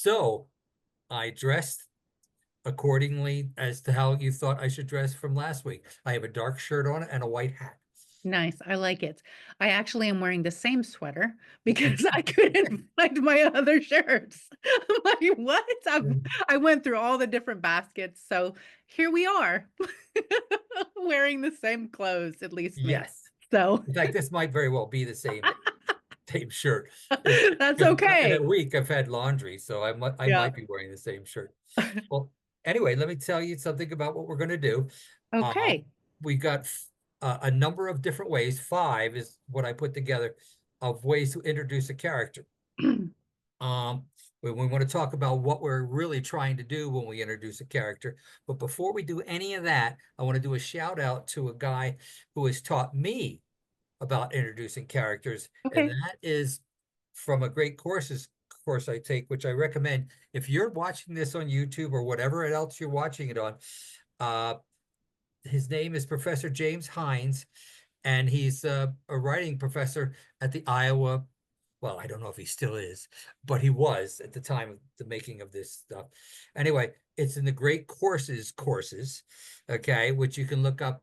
So I dressed accordingly as to how you thought I should dress from last week. I have a dark shirt on and a white hat. Nice, I like it. I actually am wearing the same sweater because I couldn't find my other shirts. I'm like, "What?" I went through all the different baskets, so here we are, wearing the same clothes, at least me. Yes. So, In fact, this might very well be the same shirt. It's that's because in a okay. week I've had laundry, so I Yeah. might be wearing the same shirt. Well, anyway, let me tell you something about what we're going to do. Um, Okay. we got a number of different ways. Five is what I put together of ways to introduce a character. Um, we want to talk about what we're really trying to do when we introduce a character. But before we do any of that, I want to do a shout out to a guy who has taught me about introducing characters, and Okay. that is from a great course I take, which I recommend. If you're watching this on YouTube or whatever else you're watching it on, uh, his name is Professor James Hines, and he's a writing professor at the Iowa. Well, I don't know if he still is, but he was at the time of the making of this stuff. Anyway, it's in the Great courses, okay, which you can look up.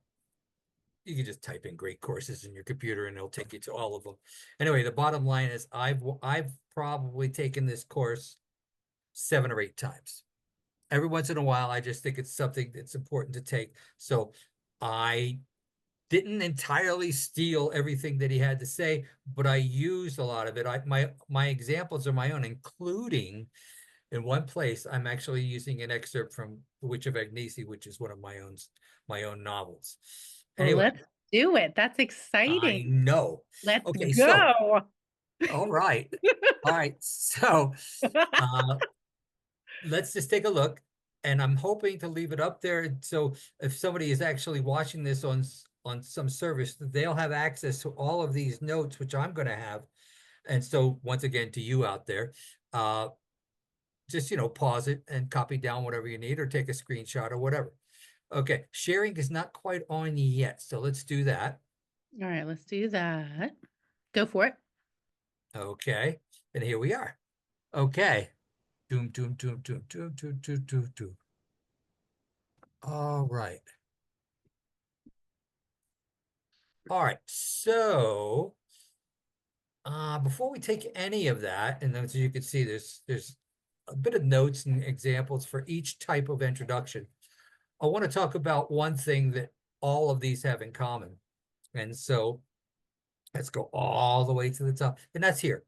You can just type in great courses in your computer and it'll take you to all of them. Anyway, the bottom line is I've probably taken this course 7 or 8 times. Every once in a while, I just think it's something that's important to take. So I didn't entirely steal everything that he had to say, but I used a lot of it. My examples are my own, including in one place, I'm actually using an excerpt from The Witch of Agnesi, which is one of my own novels. Well, Anyway, let's do it. That's I exciting. know. Let's Okay, so go. all right. All right. So uh let's just take a look. And I'm hoping to leave it up there. So if somebody is actually watching this on some service, they'll have access to all of these notes, which I'm going to have. And so once again, to you out there, uh, just pause it and copy down whatever you need or take a screenshot or whatever. Okay, sharing is not quite on yet, so let's do that. All right, let's do that. Go for it. Okay, and here we are. Okay. Doom, doom, doom, doom, doom, doom, doom, doom, doom. All right. All right. So before we take any of that, and as you can see, there's a bit of notes and examples for each type of introduction. I want to talk about one thing that all of these have in common. And so let's go all the way to the top. And that's here.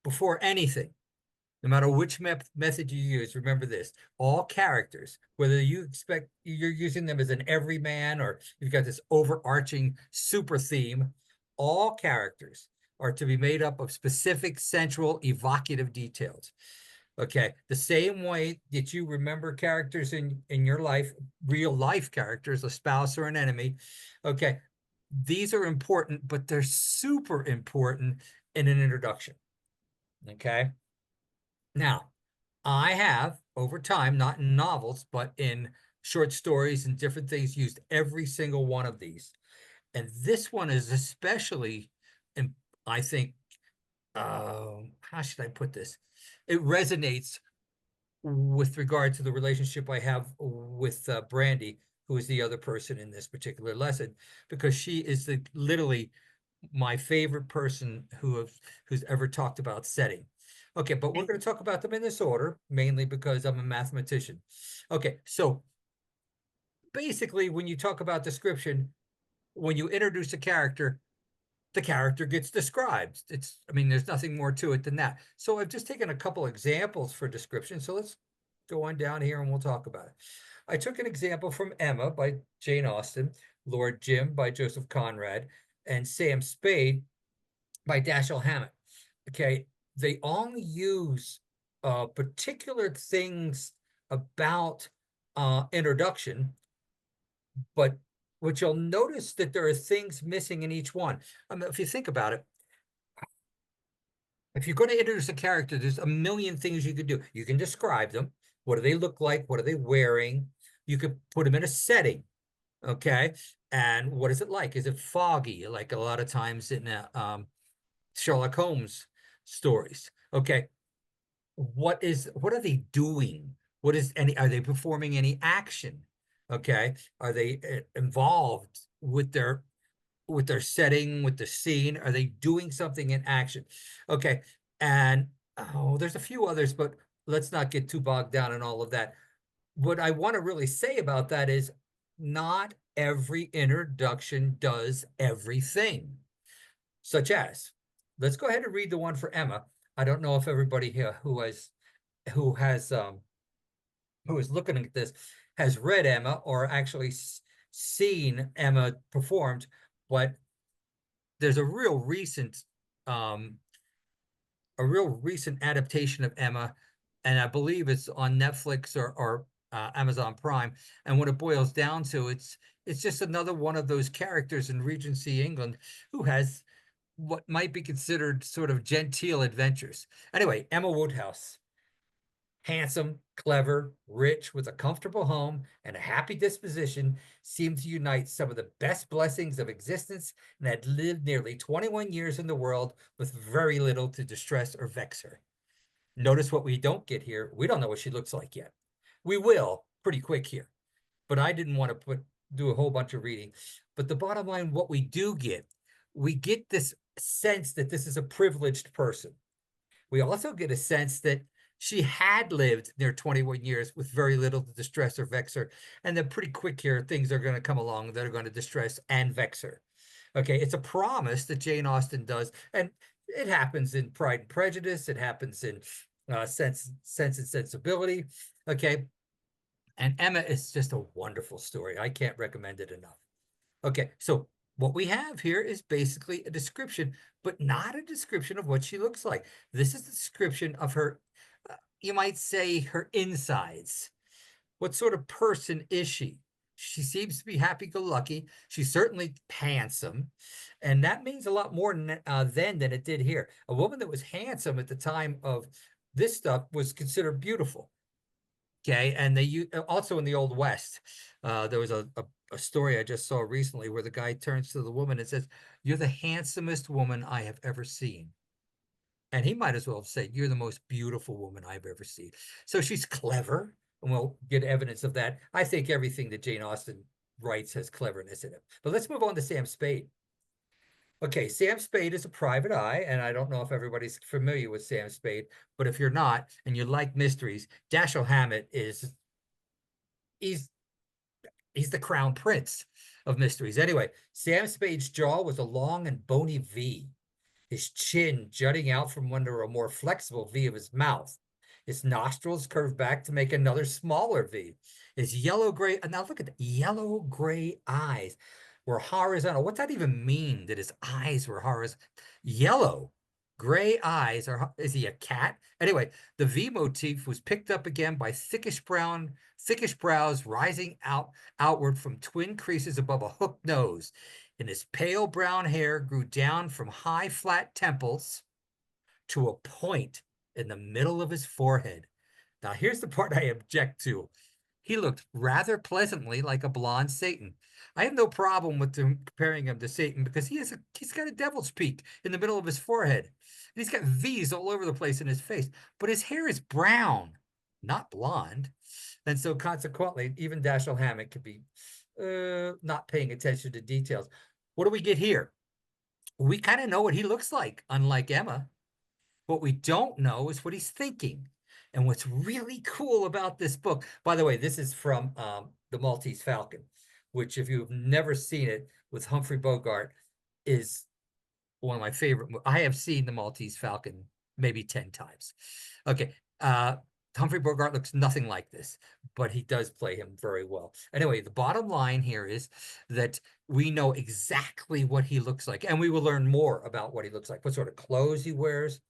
Before anything, no matter which method you use, remember this: all characters, whether you expect you're using them as an everyman or you've got this overarching super theme, all characters are to be made up of specific central evocative details. Okay, the same way that you remember characters in your life, real life characters, a spouse or an enemy. Okay, these are important, but they're super important in an introduction. Okay. Now, I have over time, not in novels, but in short stories and different things, used every single one of these. And this one is especially, and I think, how should I put this? It resonates with regard to the relationship I have with Brandy, who is the other person in this particular lesson, because she is literally my favorite person who's ever talked about setting. Okay, but we're Okay. going to talk about them in this order, mainly because I'm a mathematician. Okay, so basically, when you talk about description, when you introduce a character, the character gets described. I mean, there's nothing more to it than that. So I've just taken a couple examples for description. So let's go on down here and we'll talk about it. I took an example from Emma by Jane Austen, Lord Jim by Joseph Conrad, and Sam Spade by Dashiell Hammett. Okay, they all use particular things about introduction, but what you'll notice that there are things missing in each one. I mean, if you think about it, if you're going to introduce a character, there's a million things you could do. You can describe them. What do they look like? What are they wearing? You could put them in a setting. Okay. And what is it like? Is it foggy? Like a lot of times in Sherlock Holmes stories. Okay. what are they doing? Are they performing any action? Okay. Are they involved with their setting, with the scene? Are they doing something in action? Okay. And oh, there's a few others, but let's not get too bogged down in all of that. What I want to really say about that is not every introduction does everything, such as, let's go ahead and read the one for Emma. I don't know if everybody here who has who is looking at this has read Emma or actually seen Emma performed, but there's um a real recent adaptation of Emma, and I believe it's on Netflix or Amazon Prime. And what it boils down to, it's just another one of those characters in Regency England who has what might be considered sort of genteel adventures. Anyway, Emma Woodhouse, handsome, clever, rich, with a comfortable home and a happy disposition, seemed to unite some of the best blessings of existence and had lived nearly 21 years in the world with very little to distress or vex her. Notice what we don't get here. We don't know what she looks like yet. We will pretty quick here, but I didn't want to do a whole bunch of reading. But the bottom line, what we get this sense that this is a privileged person. We also get a sense that she had lived near 21 years with very little to distress or vex her. And then pretty quick here, things are going to come along that are going to distress and vex her. Okay, it's a promise that Jane Austen does. And it happens in Pride and Prejudice. It happens in Sense and Sensibility. Okay, and Emma is just a wonderful story. I can't recommend it enough. Okay, so what we have here is basically a description, but not a description of what she looks like. This is a description of her, you might say, her insides. What sort of person is she? She seems to be happy-go-lucky. She's certainly handsome, and that means a lot more then than it did here. A woman that was handsome at the time of this stuff was considered beautiful. Okay, and they also in the Old West, there was a story I just saw recently where the guy turns to the woman and says, "You're the handsomest woman I have ever seen." And he might as well have said, "You're the most beautiful woman I've ever seen." So she's clever, and we'll get evidence of that. I think everything that Jane Austen writes has cleverness in it. But let's move on to Sam Spade. Okay, Sam Spade is a private eye, and I don't know if everybody's familiar with Sam Spade, but if you're not and you like mysteries, Dashiell Hammett is he's he's the crown prince of mysteries. Anyway, Sam Spade's jaw was a long and bony V, his chin jutting out from under a more flexible V of his mouth. His nostrils curved back to make another smaller V. His yellow-gray, now look at the yellow-gray eyes were horizontal. What's that even mean, that his eyes were horizontal? Yellow, gray eyes, or is he a cat? Anyway, the V motif was picked up again by thickish brows rising outward from twin creases above a hooked nose. And his pale brown hair grew down from high flat temples to a point in the middle of his forehead. Now, here's the part I object to. He looked rather pleasantly like a blonde Satan. I have no problem with comparing him to Satan because he's got a devil's peak in the middle of his forehead. And he's got V's all over the place in his face, but his hair is brown, not blonde. And so consequently, even Dashiell Hammett could be not paying attention to details. What do we get here? We kind of know what he looks like, unlike Emma. What we don't know is what he's thinking. And what's really cool about this book, by the way, this is from the Maltese Falcon, which if you've never seen it with Humphrey Bogart, is one of my favorite. I have seen the Maltese Falcon maybe 10 times. Okay. Humphrey Bogart looks nothing like this, but he does play him very well. Anyway, the bottom line here is that we know exactly what he looks like, and we will learn more about what he looks like, what sort of clothes he wears,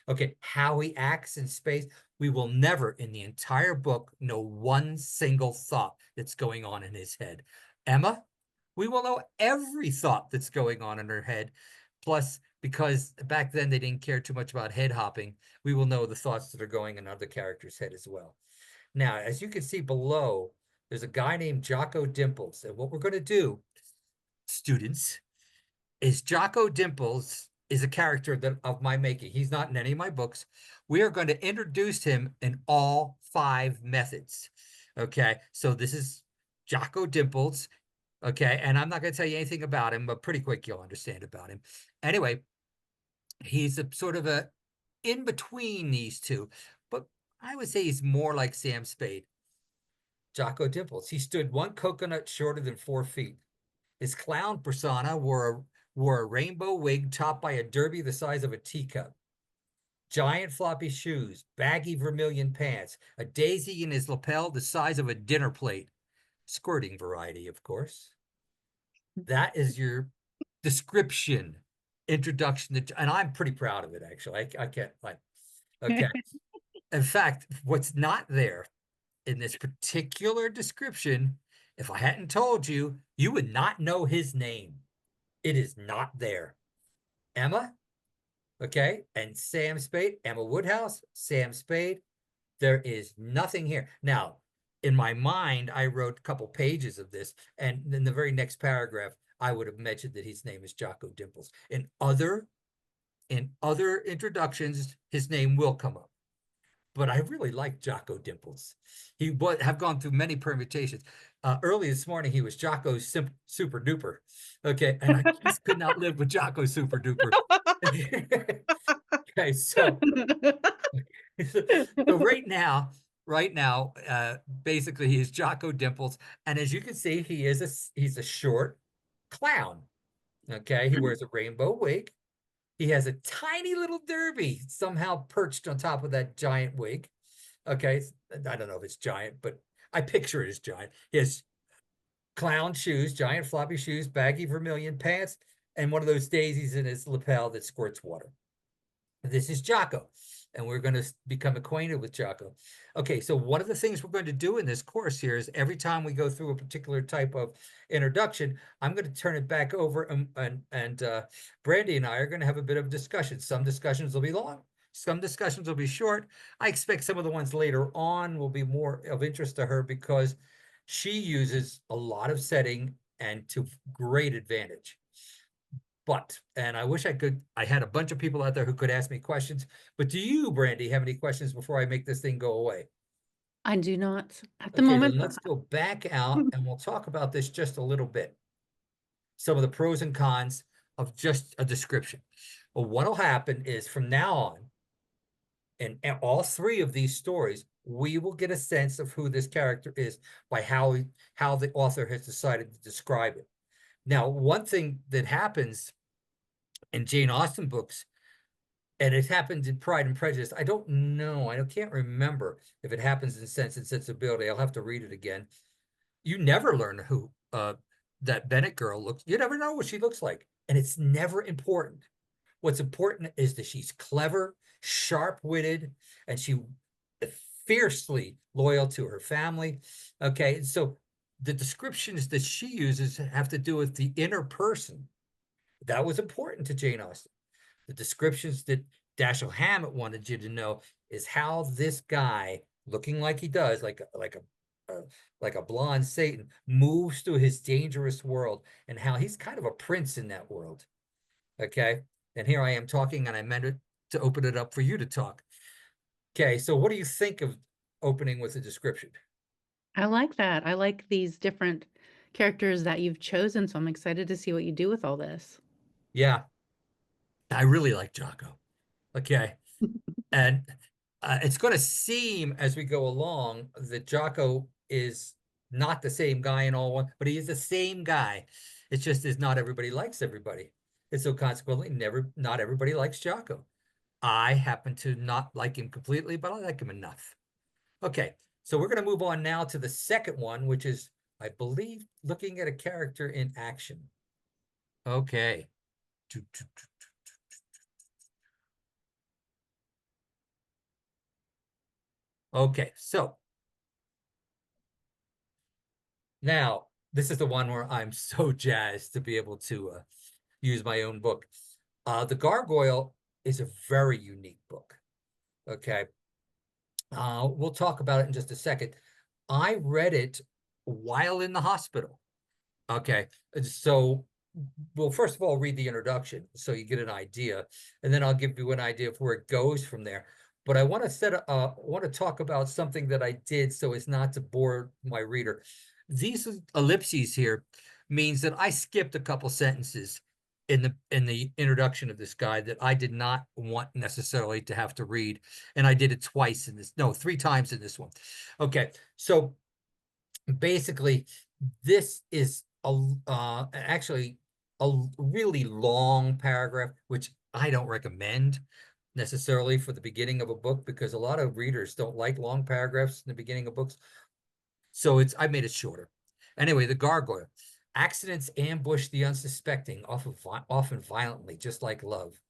okay, how he acts in space. We will never in the entire book know one single thought that's going on in his head. Emma, we will know every thought that's going on in her head. Plus, because back then they didn't care too much about head hopping, we will know the thoughts that are going in other characters' head as well. Now, as you can see below, there's a guy named Jocko Dimples. And what we're going to do, students, is Jocko Dimples is a character that of my making. He's not in any of my books. We are going to introduce him in all 5 methods. Okay, so this is Jocko Dimples. Okay, and I'm not going to tell you anything about him, but pretty quick you'll understand about him. Anyway, he's a sort of a in between these two, but I would say he's more like Sam Spade. Jocko Dimples. He stood 1 coconut shorter than 4 feet. His clown persona wore a rainbow wig topped by a derby the size of a teacup, giant floppy shoes, baggy vermilion pants, a daisy in his lapel the size of a dinner plate, squirting variety, of course. That is your description, introduction to, and I'm pretty proud of it, actually. I can't like, okay. In fact, what's not there in this particular description, if I hadn't told you, you would not know his name. It is not there. Emma, okay, and Sam Spade, Emma Woodhouse, Sam Spade. There is nothing here. Now, in my mind, I wrote a couple pages of this, and in the very next paragraph, I would have mentioned that his name is Jocko Dimples. In other introductions, his name will come up. But I really like Jocko Dimples. He would have gone through many permutations. Early this morning, he was Jocko Super Duper. Okay, and I just could not live with Jocko Super Duper. Okay, so so right now, basically he is Jocko Dimples, and as you can see, he's a short clown. Okay, he wears a rainbow wig. He has a tiny little derby somehow perched on top of that giant wig. Okay, I don't know if it's giant, but I picture it as giant. He has clown shoes, giant floppy shoes, baggy vermilion pants, and one of those daisies in his lapel that squirts water. This is Jocko, and we're going to become acquainted with Jocko. Okay, so one of the things we're going to do in this course here is every time we go through a particular type of introduction, I'm going to turn it back over, and Brandy and I are going to have a bit of discussion. Some discussions will be long, some discussions will be short. I expect some of the ones later on will be more of interest to her because she uses a lot of setting and to great advantage. But, and I wish I had a bunch of people out there who could ask me questions. But do you, Brandy, have any questions before I make this thing go away? I do not at the Okay, moment. then let's go back out and we'll talk about this just a little bit. Some of the pros and cons of just a description. Well, what'll happen is from now on, in all 3 of these stories, we will get a sense of who this character is by how the author has decided to describe it. Now, one thing that happens in Jane Austen books, and it happens in Pride and Prejudice. I don't know. I can't remember if it happens in Sense and Sensibility. I'll have to read it again. You never learn who that Bennett girl looks. You never know what she looks like, and it's never important. What's important is that she's clever, sharp-witted, and she fiercely loyal to her family. Okay, so the descriptions that she uses have to do with the inner person. That was important to Jane Austen. The descriptions that Dashiell Hammett wanted you to know is how this guy, looking like he does, like a blonde Satan, moves through his dangerous world, and how he's kind of a prince in that world. Okay, and here I am talking, and I meant it to open it up for you to talk. Okay, so what do you think of opening with a description? I like that. I like these different characters that you've chosen, so I'm excited to see what you do with all this. Yeah, I really like Jocko. Okay, and it's going to seem as we go along that Jocko is not the same guy in all one, but he is the same guy. It's just is not everybody likes everybody. And so consequently, not everybody likes Jocko. I happen to not like him completely, but I like him enough. Okay, so we're going to move on now to the second one, which is, I believe, looking at a character in action. Okay. Okay, so now this is the one where I'm so jazzed to be able to use my own book. The Gargoyle is a very unique book. Okay. We'll talk about it in just a second. I read it while in the hospital. Okay. So well, first of all, read the introduction so you get an idea, and then I'll give you an idea of where it goes from there. But I want to want to talk about something that I did so as not to bore my reader. These ellipses here means that I skipped a couple sentences in the introduction of this guy that I did not want necessarily to have to read, and I did it twice in this, no, 3 times in this one. Okay, so basically, this is actually a really long paragraph, which I don't recommend necessarily for the beginning of a book because a lot of readers don't like long paragraphs in the beginning of books. So I made it shorter. Anyway, the gargoyle. Accidents ambush the unsuspecting, often violently, just like love.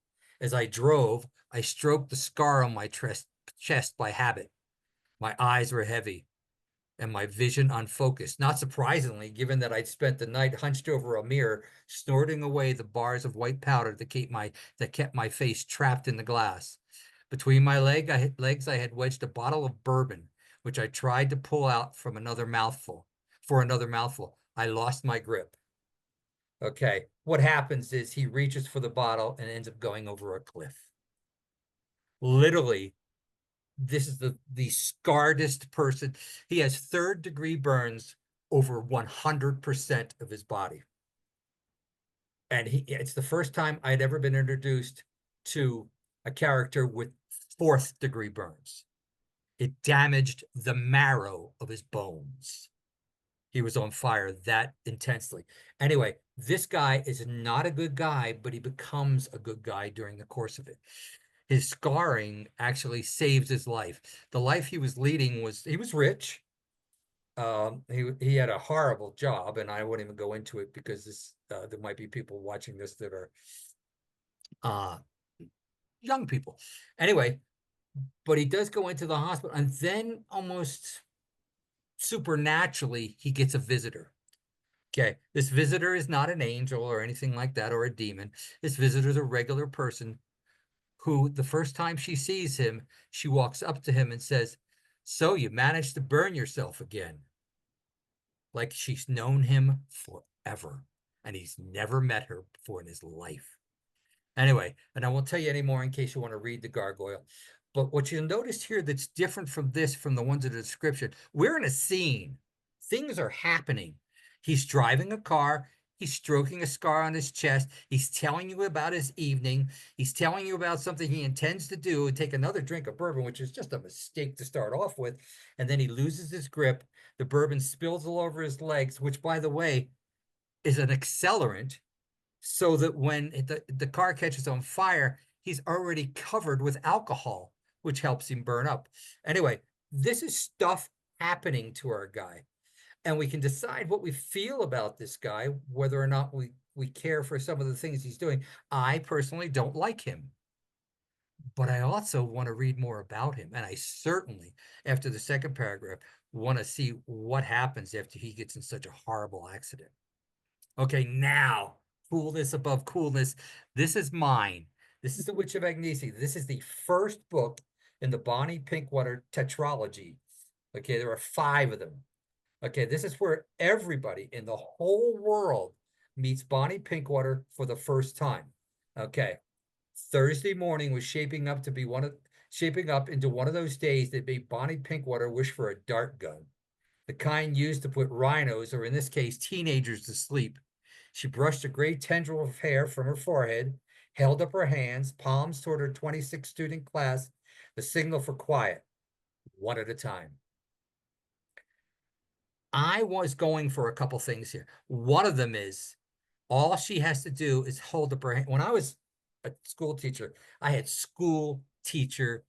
As I drove, I stroked the scar on my chest by habit. My eyes were heavy and my vision unfocused. Not surprisingly, given that I'd spent the night hunched over a mirror, snorting away the bars of white powder that kept my face trapped in the glass. Between my legs, I had wedged a bottle of bourbon, which I tried to pull out from another mouthful. For another mouthful, I lost my grip. Okay, what happens is he reaches for the bottle and ends up going over a cliff. Literally, this is the scarredest person. He has 3rd-degree burns over 100% of his body. And it's the first time I'd ever been introduced to a character with 4th-degree burns. It damaged the marrow of his bones. He was on fire that intensely. Anyway, this guy is not a good guy, but he becomes a good guy during the course of it. His scarring actually saves his life. The life he was leading he was rich. He had a horrible job, and I won't even go into it because there might be people watching this that are young people. Anyway, but he does go into the hospital, and then almost supernaturally, he gets a visitor. Okay, this visitor is not an angel or anything like that or a demon. This visitor is a regular person who, the first time she sees him, she walks up to him and says, "So you managed to burn yourself again." Like she's known him forever, and he's never met her before in his life. Anyway, and I won't tell you any more in case you want to read the gargoyle. But what you'll notice here that's different from the ones in the description, we're in a scene. Things are happening. He's driving a car. He's stroking a scar on his chest. He's telling you about his evening. He's telling you about something he intends to do and take another drink of bourbon, which is just a mistake to start off with. And then he loses his grip. The bourbon spills all over his legs, which, by the way, is an accelerant so that when the car catches on fire, he's already covered with alcohol, which helps him burn up. Anyway, this is stuff happening to our guy. And we can decide what we feel about this guy, whether or not we care for some of the things he's doing. I personally don't like him, but I also want to read more about him. And I certainly, after the second paragraph, want to see what happens after he gets in such a horrible accident. Okay, now, coolness above coolness. This is mine. This is The Witch of Agnesi. This is the first book in the Bonnie Pinkwater tetralogy. Okay, there are 5 of them. Okay, this is where everybody in the whole world meets Bonnie Pinkwater for the first time. Okay, Thursday morning was shaping up into one of those days that made Bonnie Pinkwater wish for a dart gun, the kind used to put rhinos, or in this case, teenagers, to sleep. She brushed a gray tendril of hair from her forehead, held up her hands, palms toward her 26 student class, the signal for quiet, one at a time. I was going for a couple things here. One of them is all she has to do is hold up her hand. When I was a school teacher, I had school teacher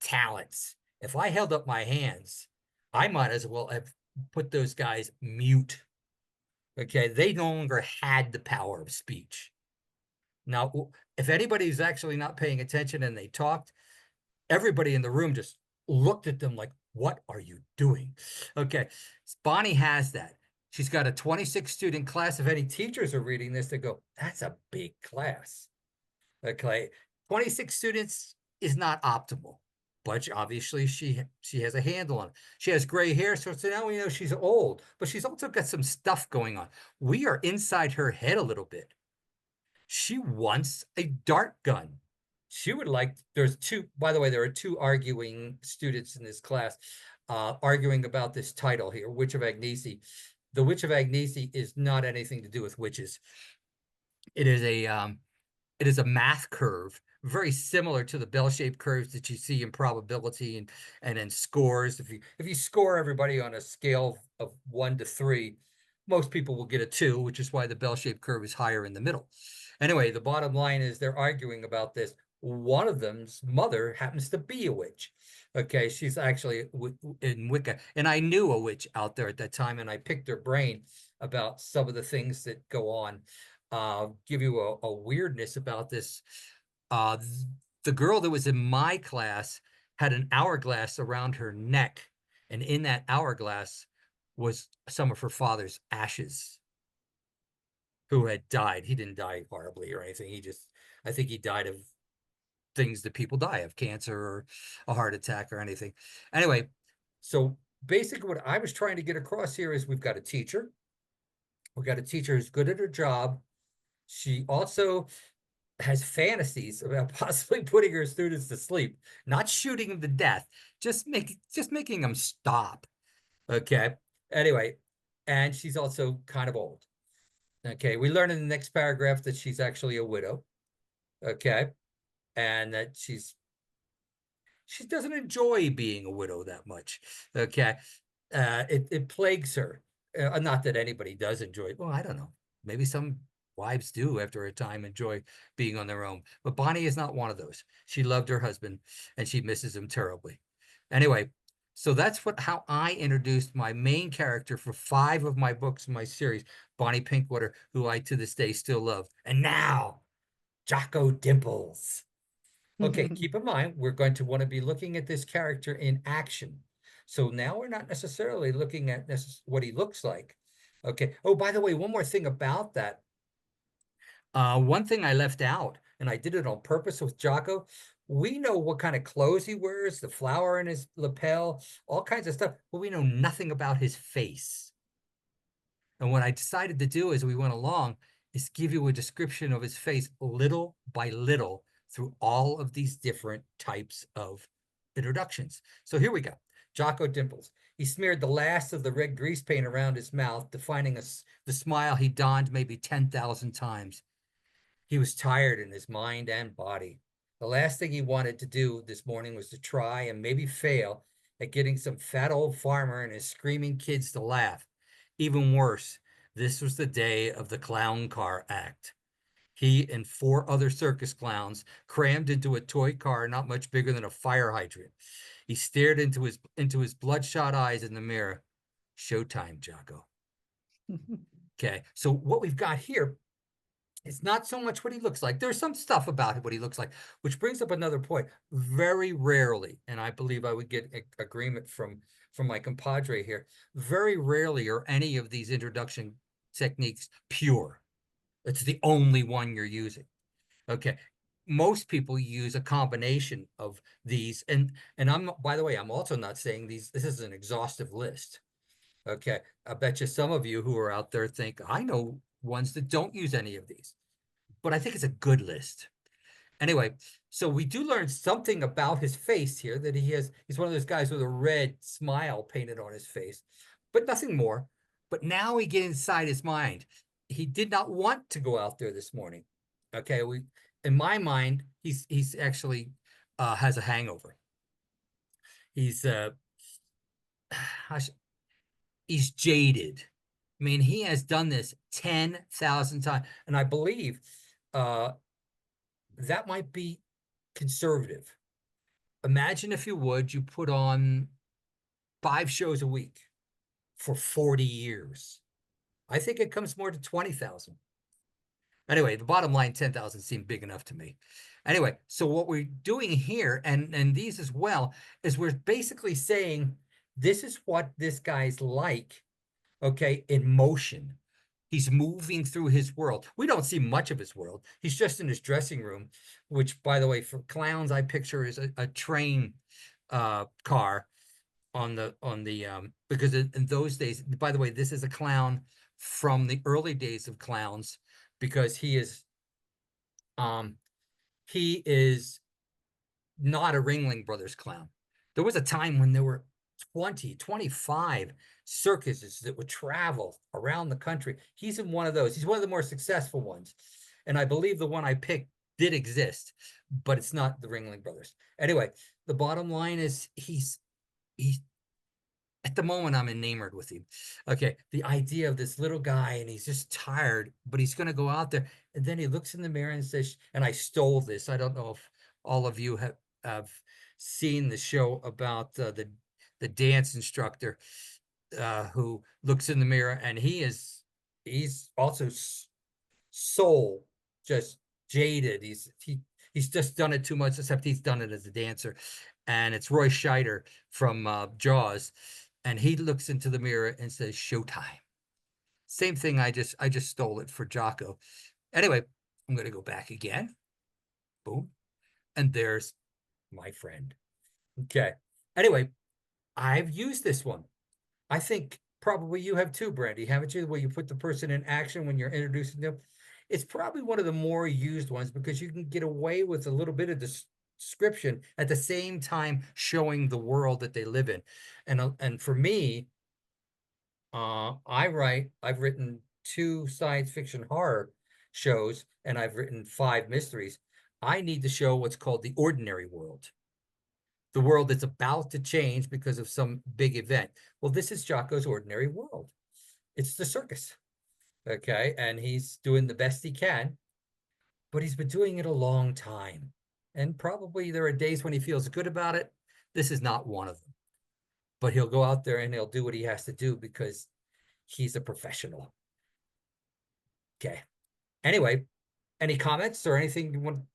talents. If I held up my hands, I might as well have put those guys mute. Okay, they no longer had the power of speech. Now, if anybody's actually not paying attention and they talked, everybody in the room just looked at them like, what are you doing? Okay, Bonnie has that. She's got a 26 student class. If any teachers are reading this, they go, that's a big class. Okay, 26 students is not optimal. but obviously she has a handle on it. She has gray hair, so now we know she's old, but she's also got some stuff going on. We are inside her head a little bit. She wants a dart gun. She would like, there's two, by the way, there are two arguing students in this class, arguing about this title here, Witch of Agnesi. The Witch of Agnesi is not anything to do with witches. It is a math curve, very similar to the bell-shaped curves that you see in probability and in scores. If you score everybody on a scale of 1 to 3, most people will get a 2, which is why the bell-shaped curve is higher in the middle. Anyway, the bottom line is they're arguing about this. One of them's mother happens to be a witch. Okay, she's actually in Wicca, and I knew a witch out there at that time, and I picked her brain about some of the things that go on. Give you a weirdness about this. Uh, the girl that was in my class had an hourglass around her neck, and in that hourglass was some of her father's ashes, who had died. He didn't die horribly or anything. I think he died of things that people die of, cancer or a heart attack or anything. Anyway, so basically what I was trying to get across here is we've got a teacher. We've got a teacher who's good at her job. She also has fantasies about possibly putting her students to sleep, not shooting them to death, just making them stop. Okay. Anyway, and she's also kind of old. Okay. We learn in the next paragraph that she's actually a widow. Okay. And that she doesn't enjoy being a widow that much. Okay. It plagues her. Not that anybody does enjoy it. Well, I don't know. Maybe some wives do after a time enjoy being on their own. But Bonnie is not one of those. She loved her husband and she misses him terribly. Anyway, so that's how I introduced my main character for 5 of my books in my series, Bonnie Pinkwater, who I to this day still love. And now, Jocko Dimples. Okay, keep in mind, we're going to want to be looking at this character in action. So now we're not necessarily looking at what he looks like. Okay. Oh, by the way, one more thing about that. One thing I left out, and I did it on purpose with Jocko, we know what kind of clothes he wears, the flower in his lapel, all kinds of stuff, but we know nothing about his face. And what I decided to do as we went along is give you a description of his face little by little through all of these different types of introductions. So here we go. Jocko Dimples. He smeared the last of the red grease paint around his mouth, defining the smile he donned maybe 10,000 times. He was tired in his mind and body. The last thing he wanted to do this morning was to try and maybe fail at getting some fat old farmer and his screaming kids to laugh. Even worse, this was the day of the clown car act. He and 4 other circus clowns crammed into a toy car not much bigger than a fire hydrant. He stared into his bloodshot eyes in the mirror. Showtime, Jocko. Okay, so what we've got here, it's not so much what he looks like. There's some stuff about what he looks like, which brings up another point. Very rarely, and I believe I would get agreement from my compadre here, very rarely are any of these introduction techniques pure. It's the only one you're using. Okay. Most people use a combination of these, and I'm, by the way, I'm also not saying this is an exhaustive list. Okay. I bet you some of you who are out there think, I know ones that don't use any of these, but I think it's a good list. Anyway, so we do learn something about his face here, that he's one of those guys with a red smile painted on his face, but nothing more. But now we get inside his mind. He did not want to go out there this morning. Okay, in my mind, he's actually has a hangover. He's he's jaded. I mean, he has done this 10,000 times, and I believe that might be conservative. Imagine, if you would, you put on 5 shows a week for 40 years. I think it comes more to 20,000. Anyway, the bottom line, 10,000 seemed big enough to me. Anyway, so what we're doing here, and these as well, is we're basically saying this is what this guy's like, okay, in motion. He's moving through his world. We don't see much of his world. He's just in his dressing room, which, by the way, for clowns, I picture is a train car on the because in those days, by the way, this is a clown from the early days of clowns because um he is not a Ringling Brothers clown. There was a time when there were 20, 25 circuses that would travel around the country. He's in one of those. He's one of the more successful ones. And I believe the one I picked did exist, but it's not the Ringling Brothers. Anyway, the bottom line is he's at the moment I'm enamored with him. Okay, the idea of this little guy and he's just tired, but he's going to go out there and then he looks in the mirror and says, and I stole this. I don't know if all of you have seen the show about the dance instructor who looks in the mirror and he's also soul just jaded. He's just done it too much, except he's done it as a dancer. And it's Roy Scheider from Jaws, and he looks into the mirror and says, "Showtime." Same thing. I just stole it for Jocko. Anyway, I'm gonna go back again. Boom, and there's my friend. Okay. Anyway, I've used this one. I think probably you have too, Brandy, haven't you? Where you put the person in action when you're introducing them. It's probably one of the more used ones because you can get away with a little bit of description at the same time showing the world that they live in. And for me, I've written 2 science fiction horror shows and I've written 5 mysteries. I need to show what's called the ordinary world, the world that's about to change because of some big event. Well, this is Jocko's ordinary world. It's the circus. Okay. And he's doing the best he can, but he's been doing it a long time. And probably there are days when he feels good about it. This is not one of them. But he'll go out there and he'll do what he has to do because he's a professional. Okay. Anyway, any comments or anything you want?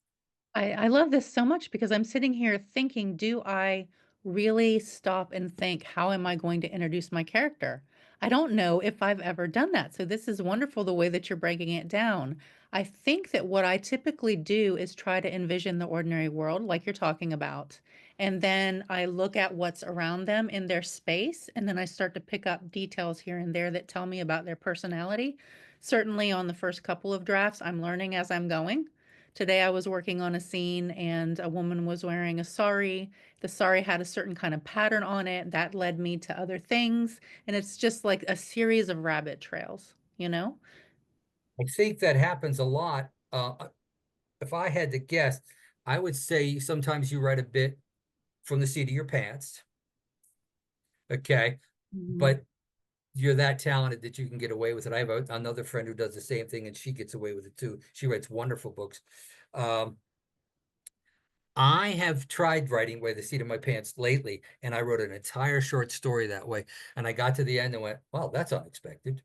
I love this so much because I'm sitting here thinking, do I really stop and think, how am I going to introduce my character? I don't know if I've ever done that. So this is wonderful the way that you're breaking it down. I think that what I typically do is try to envision the ordinary world like you're talking about. And then I look at what's around them in their space, and then I start to pick up details here and there that tell me about their personality. Certainly on the first couple of drafts, I'm learning as I'm going. Today I was working on a scene and a woman was wearing a sari. The sari had a certain kind of pattern on it that led me to other things. And it's just like a series of rabbit trails, you know? I think that happens a lot. If I had to guess, I would say sometimes you write a bit from the seat of your pants. Okay. Mhm. But you're that talented that you can get away with it. I have another friend who does the same thing and she gets away with it too. She writes wonderful books. Um, I have tried writing by the seat of my pants lately, and I wrote an entire short story that way. And I got to the end and went, "Well, that's unexpected.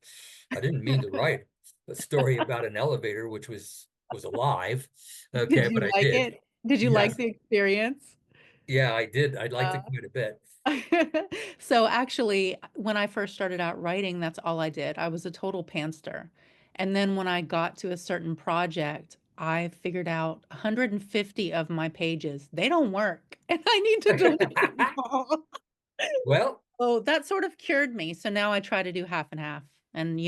I didn't mean to write a story about an elevator, which was alive." Did Okay, but you I like did. it? Did you like Yes, the experience? yeah, I did. I liked Uh, it quite a bit. So actually, when I first started out writing, that's all I did. I was a total pantser. And then when I got to a certain project, I figured out 150 of my pages, they don't work, and I need to delete them all. Well, So that sort of cured me. So now I try to do half and half. And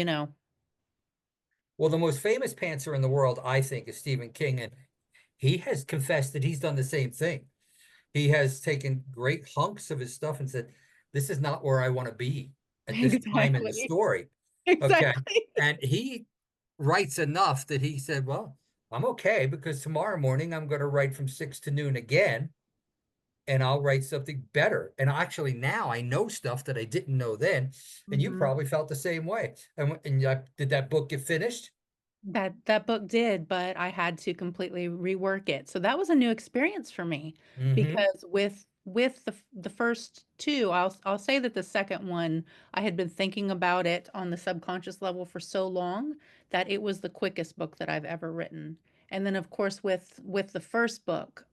well, the most famous pantser in the world, I think, is Stephen King, and he has confessed that he's done the same thing. He has taken great hunks of his stuff and said, "This is not where I want to be at this time in the exactly. story." Okay. Exactly. And he writes enough that he said, "Well, I'm okay because tomorrow morning I'm going to write from 6 to noon again and I'll write something better." And actually, now I know stuff that I didn't know then. And you Mhm. probably felt the same way. And did that book get finished? That book did, but I had to completely rework it. So that was a new experience for me Hmm. because with the first two, I'll say that the second one, I had been thinking about it on the subconscious level for so long that it was the quickest book that I've ever written. And then of course with the first book,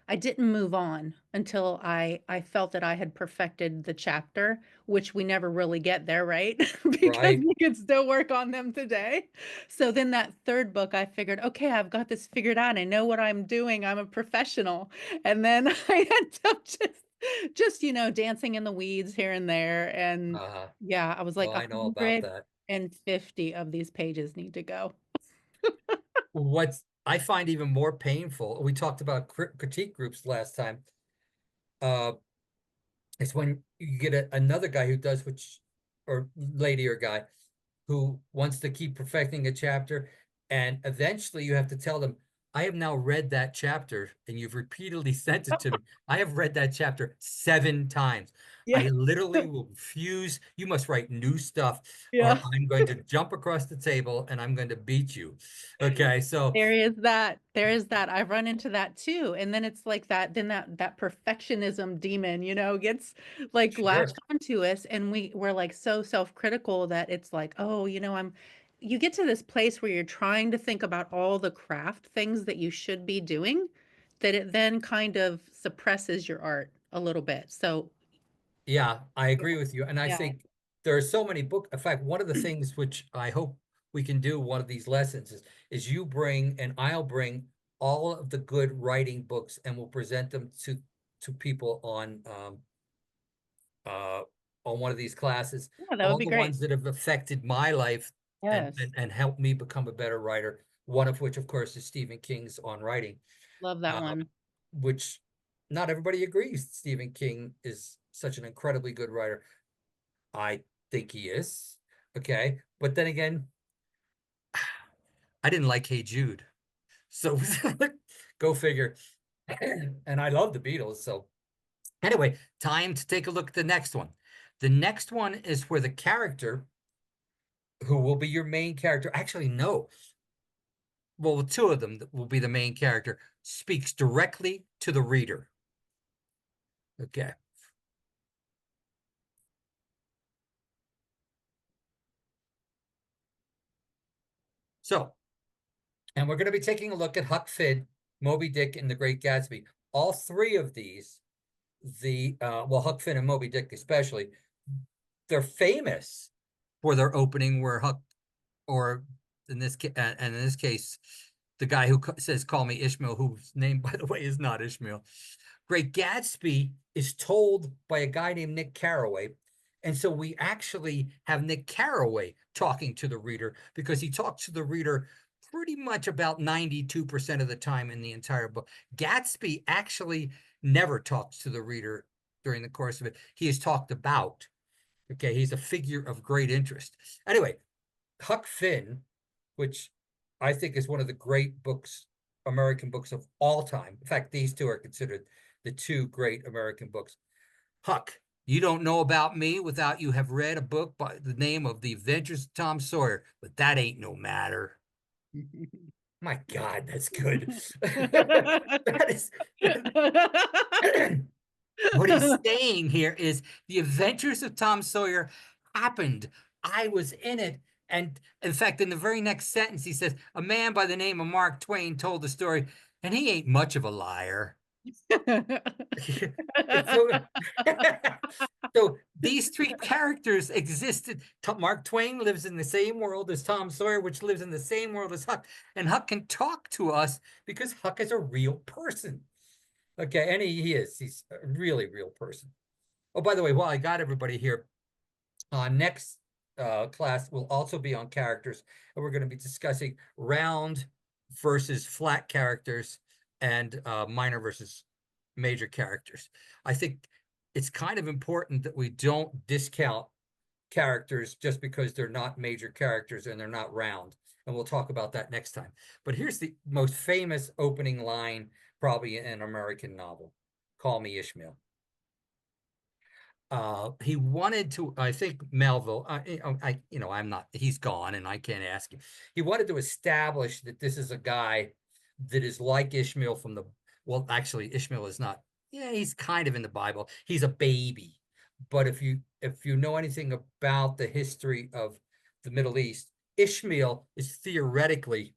I didn't move on until I felt that I had perfected the chapter, which we never really get there, right? Because Right? we could still work on them today. So then that third book, I figured, okay, I've got this figured out. I know what I'm doing. I'm a professional. And then I end up just, dancing in the weeds here and there. And Uh-huh. yeah, I was Oh, like, I know about that. 150 of these pages need to go. What I find even more painful, we talked about critique groups last time, uh, is when you get another guy who does which, or lady or guy, who wants to keep perfecting a chapter, and eventually you have to tell them, I have now read that chapter, and you've repeatedly sent it to me. I have read that chapter 7 times. I Yeah. literally will refuse. You must write new stuff, or Yeah. I'm going to jump across the table and I'm going to beat you. Okay, so There is that. There is that. I've run into that too. And then it's like that, then that perfectionism demon, gets like sure. latched onto us and we're like so self-critical that it's like, oh, you get to this place where you're trying to think about all the craft things that you should be doing, that it then kind of suppresses your art a little bit. So Yeah, I yeah. agree with you. And I Yeah. think there are so many books. In fact, one of the things which I hope we can do one of these lessons is you bring and I'll bring all of the good writing books and we'll present them to people uh on one of these classes, Yeah, that would all be the great. ones that have affected my life and Yes. and helped me become a better writer. One of which, of course, is Stephen King's On Writing, Love that uh, one. which not everybody agrees Stephen King is such an incredibly good writer. I think he is. Okay. But then again, I didn't like Hey Jude. So go figure. And I love the Beatles. So anyway, time to take a look at the next one. The next one is where the character who will be your main character, actually, no. Well, two of them that will be the main character speaks directly to the reader. Okay. So, and we're going to be taking a look at Huck Finn, Moby Dick, and the Great Gatsby. All three of these well, Huck Finn and Moby Dick especially, they're famous for their opening where Huck, or in this case, the guy who says "Call me Ishmael," whose name, by the way, is not Ishmael. Great Gatsby is told by a guy named Nick Carraway, and so we actually have Nick Carraway talking to the reader because he talks to the reader pretty much about 92% of the time in the entire book. Gatsby actually never talks to the reader during the course of it. He is talked about. Okay, he's a figure of great interest. Anyway, Huck Finn, which I think is one of the great books, American books of all time. In fact, these two are considered the two great American books. Huck, you don't know about me without you have read a book by the name of The Adventures of Tom Sawyer, but that ain't no matter. My God, that's good. That is what he's saying here is the adventures of Tom Sawyer happened. I was in it. And in fact, in the very next sentence, he says, a man by the name of Mark Twain told the story, and he ain't much of a liar. So, so these three characters existed. Mark Twain lives in the same world as Tom Sawyer, which lives in the same world as Huck. And Huck can talk to us because Huck is a real person. Okay, and he is. He's a really real person. Oh, by the way, while I got everybody here, next class will also be on characters, and we're going to be discussing round versus flat characters and minor versus major characters. I think it's kind of important that we don't discount characters just because they're not major characters and they're not round. And we'll talk about that next time. But here's the most famous opening line probably in an American novel. Call me Ishmael. He wanted to, I think Melville, I'm not, he's gone and I can't ask him. He wanted to establish that this is a guy that is like Ishmael from the, well, actually, Ishmael is not, yeah, he's kind of in the Bible. He's a baby. But if you know anything about the history of the Middle East, Ishmael is theoretically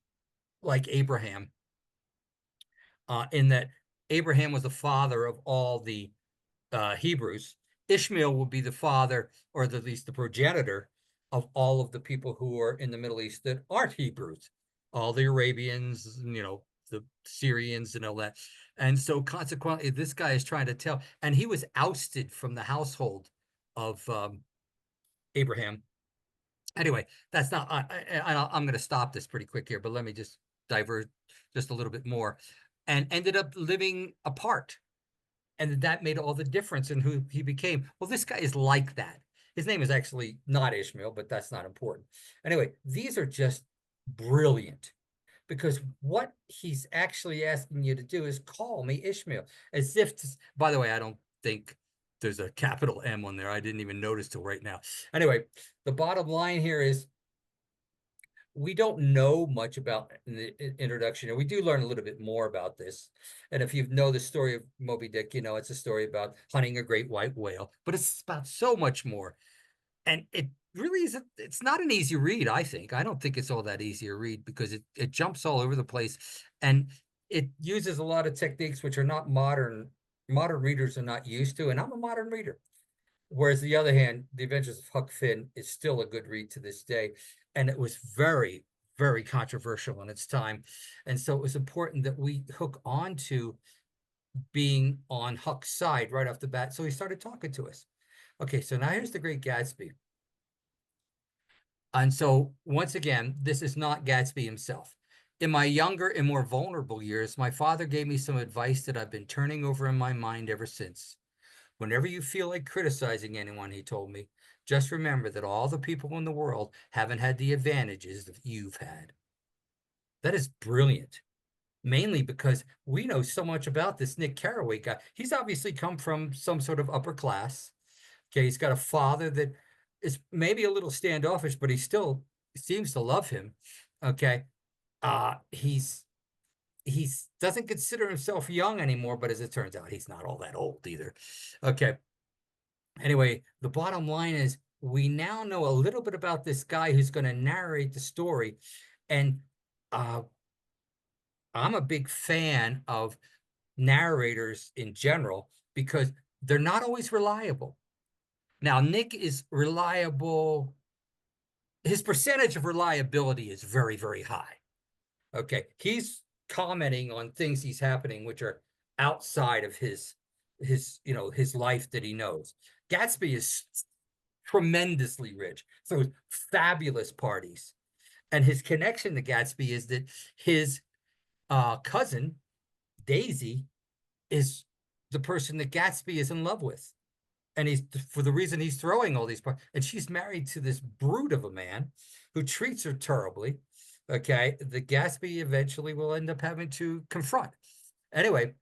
like Abraham, in that Abraham was the father of all the Hebrews. Ishmael will be the father, or at least the progenitor, of all of the people who are in the Middle East that aren't Hebrews, all the Arabians, the Syrians and all that. And so consequently, this guy is trying to tell, and he was ousted from the household of Abraham. Anyway, that's not, I'm going to stop this pretty quick here, but let me just divert just a little bit more, and ended up living apart. And that made all the difference in who he became. Well, this guy is like that. His name is actually not Ishmael, but that's not important. Anyway, these are just brilliant, because what he's actually asking you to do is call me Ishmael, as if to, by the way, I don't think there's a capital M on there. I didn't even notice till right now. Anyway, the bottom line here is we don't know much about the introduction, and we do learn a little bit more about this. And if you know the story of Moby Dick, it's a story about hunting a great white whale, but it's about so much more. And it really is, it's not an easy read, I think. I don't think it's all that easy to read, because it jumps all over the place, and it uses a lot of techniques which are not modern readers are not used to, and I'm a modern reader. Whereas the other hand, The Adventures of Huck Finn is still a good read to this day. And it was very, very controversial in its time. And so it was important that we hook on to being on Huck's side right off the bat. So he started talking to us. Okay, so now here's The Great Gatsby. And so once again, this is not Gatsby himself. In my younger and more vulnerable years, my father gave me some advice that I've been turning over in my mind ever since. Whenever you feel like criticizing anyone, he told me, just remember that all the people in the world haven't had the advantages that you've had. That is brilliant, mainly because we know so much about this Nick Carraway guy. He's obviously come from some sort of upper class. Okay, he's got a father that is maybe a little standoffish, but he still seems to love him. Okay, he doesn't consider himself young anymore, but as it turns out, he's not all that old either. Okay. Anyway, the bottom line is we now know a little bit about this guy who's going to narrate the story. And I'm a big fan of narrators in general, because they're not always reliable. Now, Nick is reliable. His percentage of reliability is very, very high. Okay. He's commenting on things he's happening, which are outside of his life that he knows. Gatsby is tremendously rich, throws fabulous parties. And his connection to Gatsby is that his cousin, Daisy, is the person that Gatsby is in love with. And he's, for the reason he's throwing all these parties, and she's married to this brute of a man who treats her terribly. Okay, the Gatsby eventually will end up having to confront. Anyway,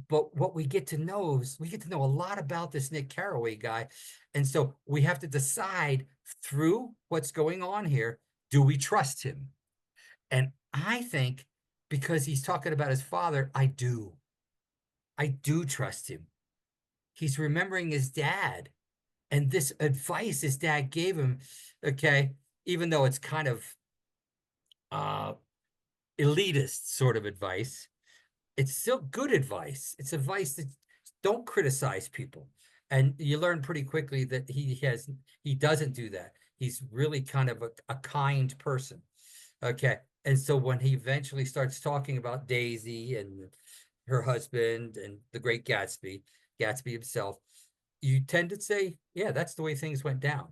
but what we get to know is we get to know a lot about this Nick Carraway guy. And so we have to decide through what's going on here, do we trust him? And I think because he's talking about his father, I do. I do trust him. He's remembering his dad and this advice his dad gave him, okay, even though it's kind of elitist sort of advice, it's still good advice. It's advice that don't criticize people. And you learn pretty quickly that he doesn't do that. He's really kind of a kind person. Okay. And so when he eventually starts talking about Daisy and her husband and the great Gatsby himself, you tend to say, yeah, that's the way things went down.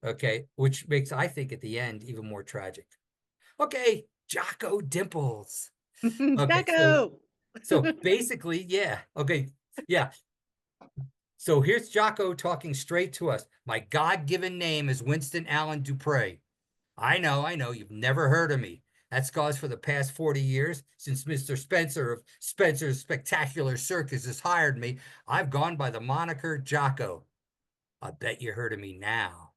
Okay. Which makes, I think, at the end, even more tragic. Okay. Jocko Dimples. Okay. Jacko. So basically, yeah. Okay. Yeah. So here's Jocko talking straight to us. My God-given name is Winston Allen Dupre. I know, you've never heard of me. That's cause for the past 40 years, since Mr. Spencer of Spencer's Spectacular Circus has hired me, I've gone by the moniker Jocko. I bet you heard of me now.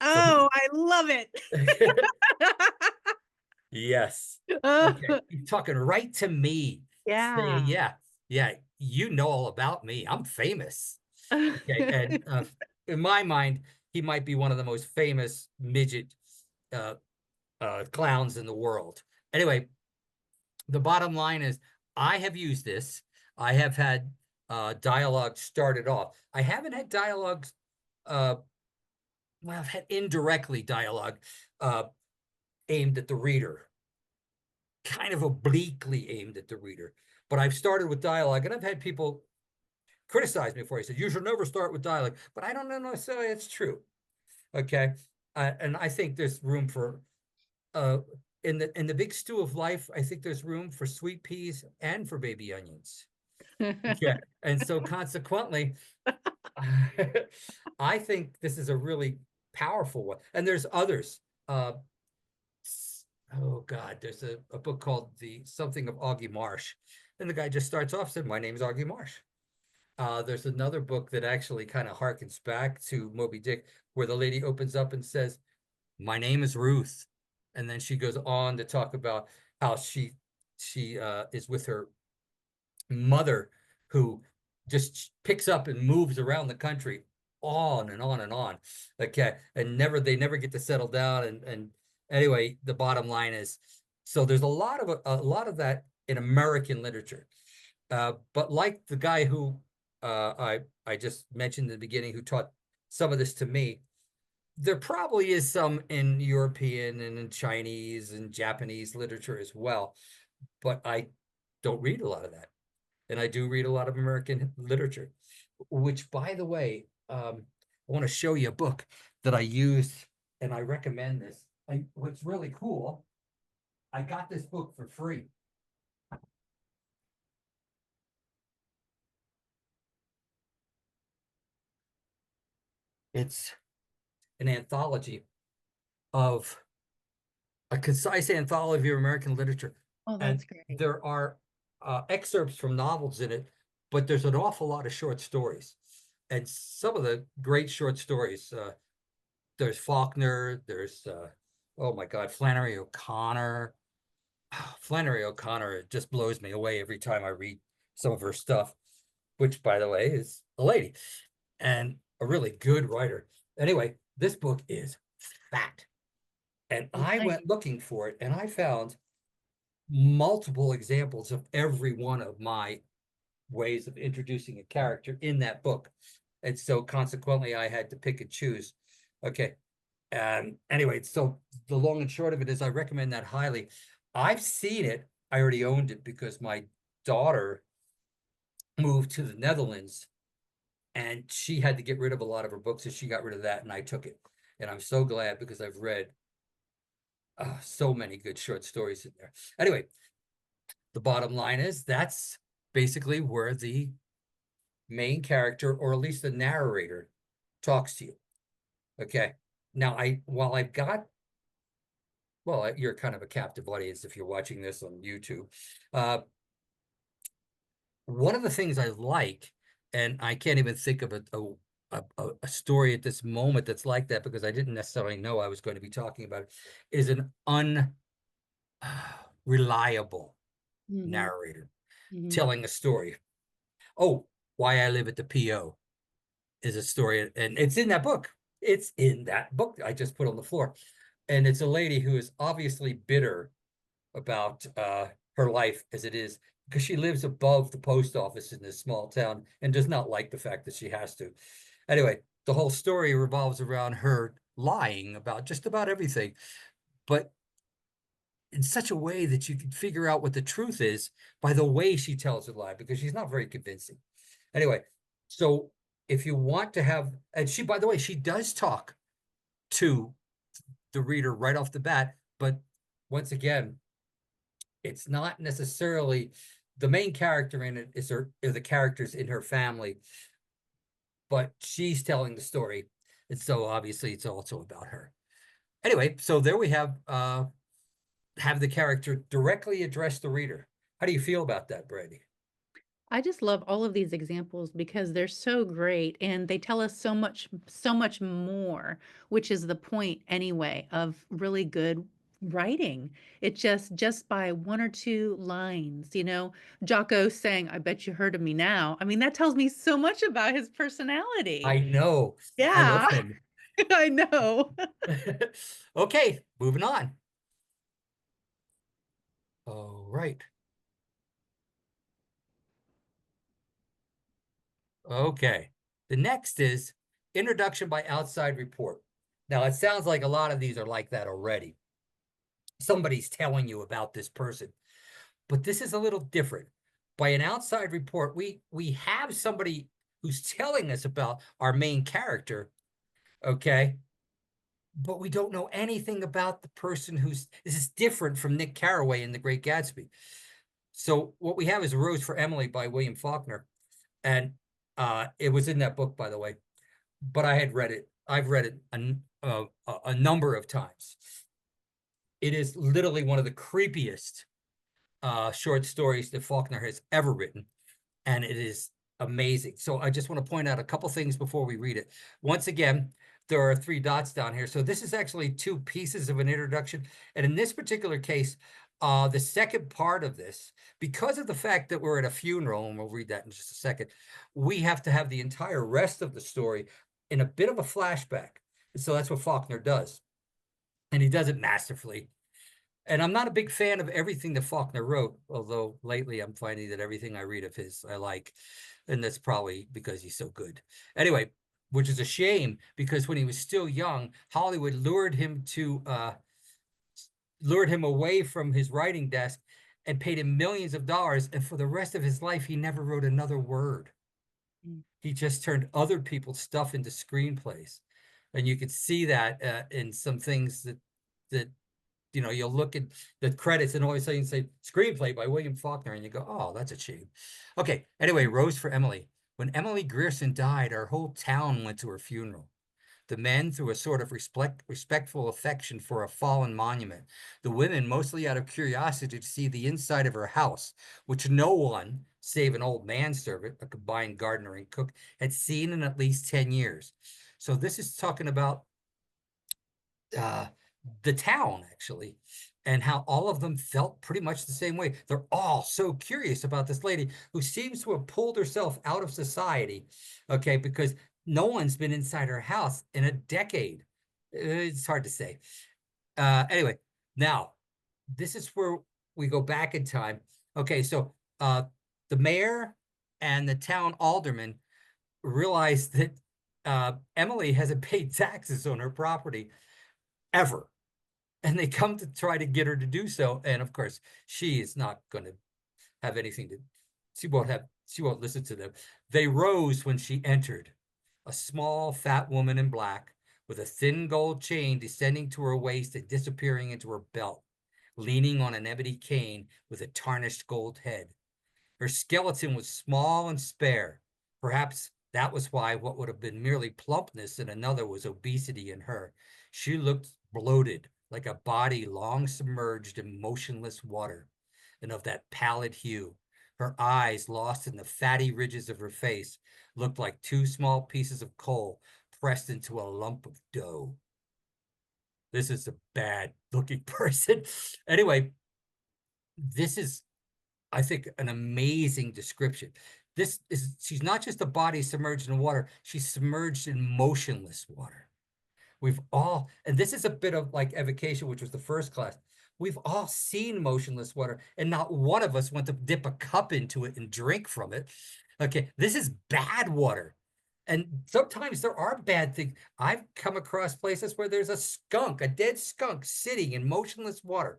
So Oh, I love it. yes. Okay. Oh, He's talking right to me. Saying, yeah. yeah, you know all about me. I'm famous. Okay. And in my mind, he might be one of the most famous midget uh, clowns in the world. Anyway, the bottom line is I have used this. I have had dialogue started off. I haven't had dialogues, uh, well, I've had indirectly dialogue uh, aimed at the reader, kind of obliquely aimed at the reader. But I've started with dialogue, and I've had people criticize me for it. He said, you should never start with dialogue. But I don't know necessarily it's true. Okay. And I think there's room for uh in the big stew of life, I think there's room for sweet peas and for baby onions. Yeah. And so consequently, I think this is a really powerful one. And there's others. Oh God, there's a book called The Something of Augie Marsh. And the guy just starts off said, my name's Augie Marsh. There's another book that actually kind of harkens back to Moby Dick, where the lady opens up and says, my name is Ruth. And then she goes on to talk about how she is with her mother, who just picks up and moves around the country on and on and on. Okay. And they never get to settle down. And anyway, the bottom line is, so there's a lot of that in American literature. But like the guy who I just mentioned in the beginning, who taught some of this to me, there probably is some in European and in Chinese and Japanese literature as well, but I don't read a lot of that. And I do read a lot of American literature, which, by the way, I want to show you a book that I use, and I recommend this. What's really cool, I got this book for free. It's an anthology of a concise anthology of American literature. Oh, And that's great. there are excerpts from novels in it, but there's an awful lot of short stories. And some of the great short stories, there's Faulkner, there's, oh my God, Flannery O'Connor. Flannery O'Connor just blows me away every time I read some of her stuff, which, by the way, is a lady and a really good writer. Anyway, this book is fat. And I Nice. went looking for it, and I found multiple examples of every one of my ways of introducing a character in that book. And so consequently, I had to pick and choose. Okay. Anyway, so the long and short of it is I recommend that highly. I've seen it. I already owned it because my daughter moved to the Netherlands and she had to get rid of a lot of her books, and she got rid of that, and I took it. And I'm so glad because I've read so many good short stories in there. Anyway, the bottom line is that's basically where the main character, or at least the narrator, talks to you. Okay. Now, while I've got, well, you're kind of a captive audience if you're watching this on YouTube. Uh, one of the things I like, and I can't even think of a story at this moment that's like that because I didn't necessarily know I was going to be talking about it, is an unreliable Hmm. narrator Hmm. telling a story. Oh, Why I Live at the PO is a story, and it's in that book. It's in that book I just put on the floor. And it's a lady who is obviously bitter about her life as it is because she lives above the post office in this small town and does not like the fact that she has to. Anyway, the whole story revolves around her lying about just about everything, but in such a way that you can figure out what the truth is by the way she tells her lie, because she's not very convincing. Anyway, so if you want to have, and she, by the way, she does talk to the reader right off the bat, but once again, it's not necessarily the main character in it is her, are the characters in her family, but she's telling the story. And so obviously it's also about her. Anyway, so there we have the character directly address the reader. How do you feel about that, Brandy? I just love all of these examples because they're so great and they tell us so much more, which is the point anyway of really good writing. It just by one or two lines, Jocko saying, I bet you heard of me now. I mean, that tells me so much about his personality. I know. I love Yeah, him. I know. Okay, moving on. All right. Okay. The next is introduction by outside report. Now, it sounds like a lot of these are like that already. Somebody's telling you about this person, but this is a little different. By an outside report, we have somebody who's telling us about our main character, okay? But we don't know anything about the person who's this is different from Nick Carraway in The Great Gatsby. So what we have is Rose for Emily by William Faulkner. And it was in that book, by the way, but I had read it. I've read it a number of times. It is literally one of the creepiest short stories that Faulkner has ever written, and it is amazing. So I just want to point out a couple things before we read it. Once again, there are 3 dots down here. So this is actually 2 pieces of an introduction. And in this particular case, the second part of this, because of the fact that we're at a funeral, and we'll read that in just a second, we have to have the entire rest of the story in a bit of a flashback. So that's what Faulkner does. And he does it masterfully. And I'm not a big fan of everything that Faulkner wrote, although lately I'm finding that everything I read of his I like. And that's probably because he's so good. Anyway, which is a shame because when he was still young, Hollywood lured him away from his writing desk and paid him millions of dollars. And for the rest of his life, he never wrote another word. He just turned other people's stuff into screenplays. And you could see that in some things that you'll look at the credits and all of a sudden say screenplay by William Faulkner, and you go, oh, that's a shame. Okay, anyway, Rose for Emily. When Emily Grierson died, our whole town went to her funeral. The men through a sort of respectful affection for a fallen monument. The women mostly out of curiosity to see the inside of her house, which no one, save an old manservant, a combined gardener and cook, had seen in at least 10 years. So this is talking about the town, actually, and how all of them felt pretty much the same way. They're all so curious about this lady who seems to have pulled herself out of society, okay, because no one's been inside her house in a decade. It's hard to say. Anyway, now, this is where we go back in time. Okay, so the mayor and the town alderman realized that Emily hasn't paid taxes on her property ever. And they come to try to get her to do so. And of course, she is not going to have anything to, she won't listen to them. They rose when she entered, a small, fat woman in black with a thin gold chain descending to her waist and disappearing into her belt, leaning on an ebony cane with a tarnished gold head. Her skeleton was small and spare. Perhaps that was why what would have been merely plumpness in another was obesity in her. She looked bloated, like a body long submerged in motionless water, and of that pallid hue. Her eyes, lost in the fatty ridges of her face, looked like 2 small pieces of coal pressed into a lump of dough. This is a bad looking person. Anyway, this is, I think, an amazing description. She's not just a body submerged in water, she's submerged in motionless water. And this is a bit of like evocation, which was the first class. We've all seen motionless water, and not one of us went to dip a cup into it and drink from it. Okay, this is bad water. And sometimes there are bad things. I've come across places where there's a dead skunk sitting in motionless water.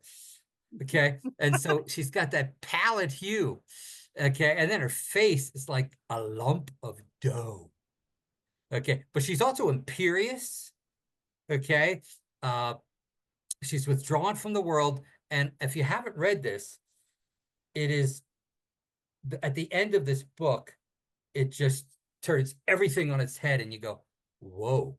Okay. And so she's got that pallid hue. Okay. And then her face is like a lump of dough. Okay. But she's also imperious. Okay. She's withdrawn from the world. And if you haven't read this, it is at the end of this book, it just turns everything on its head and you go, whoa.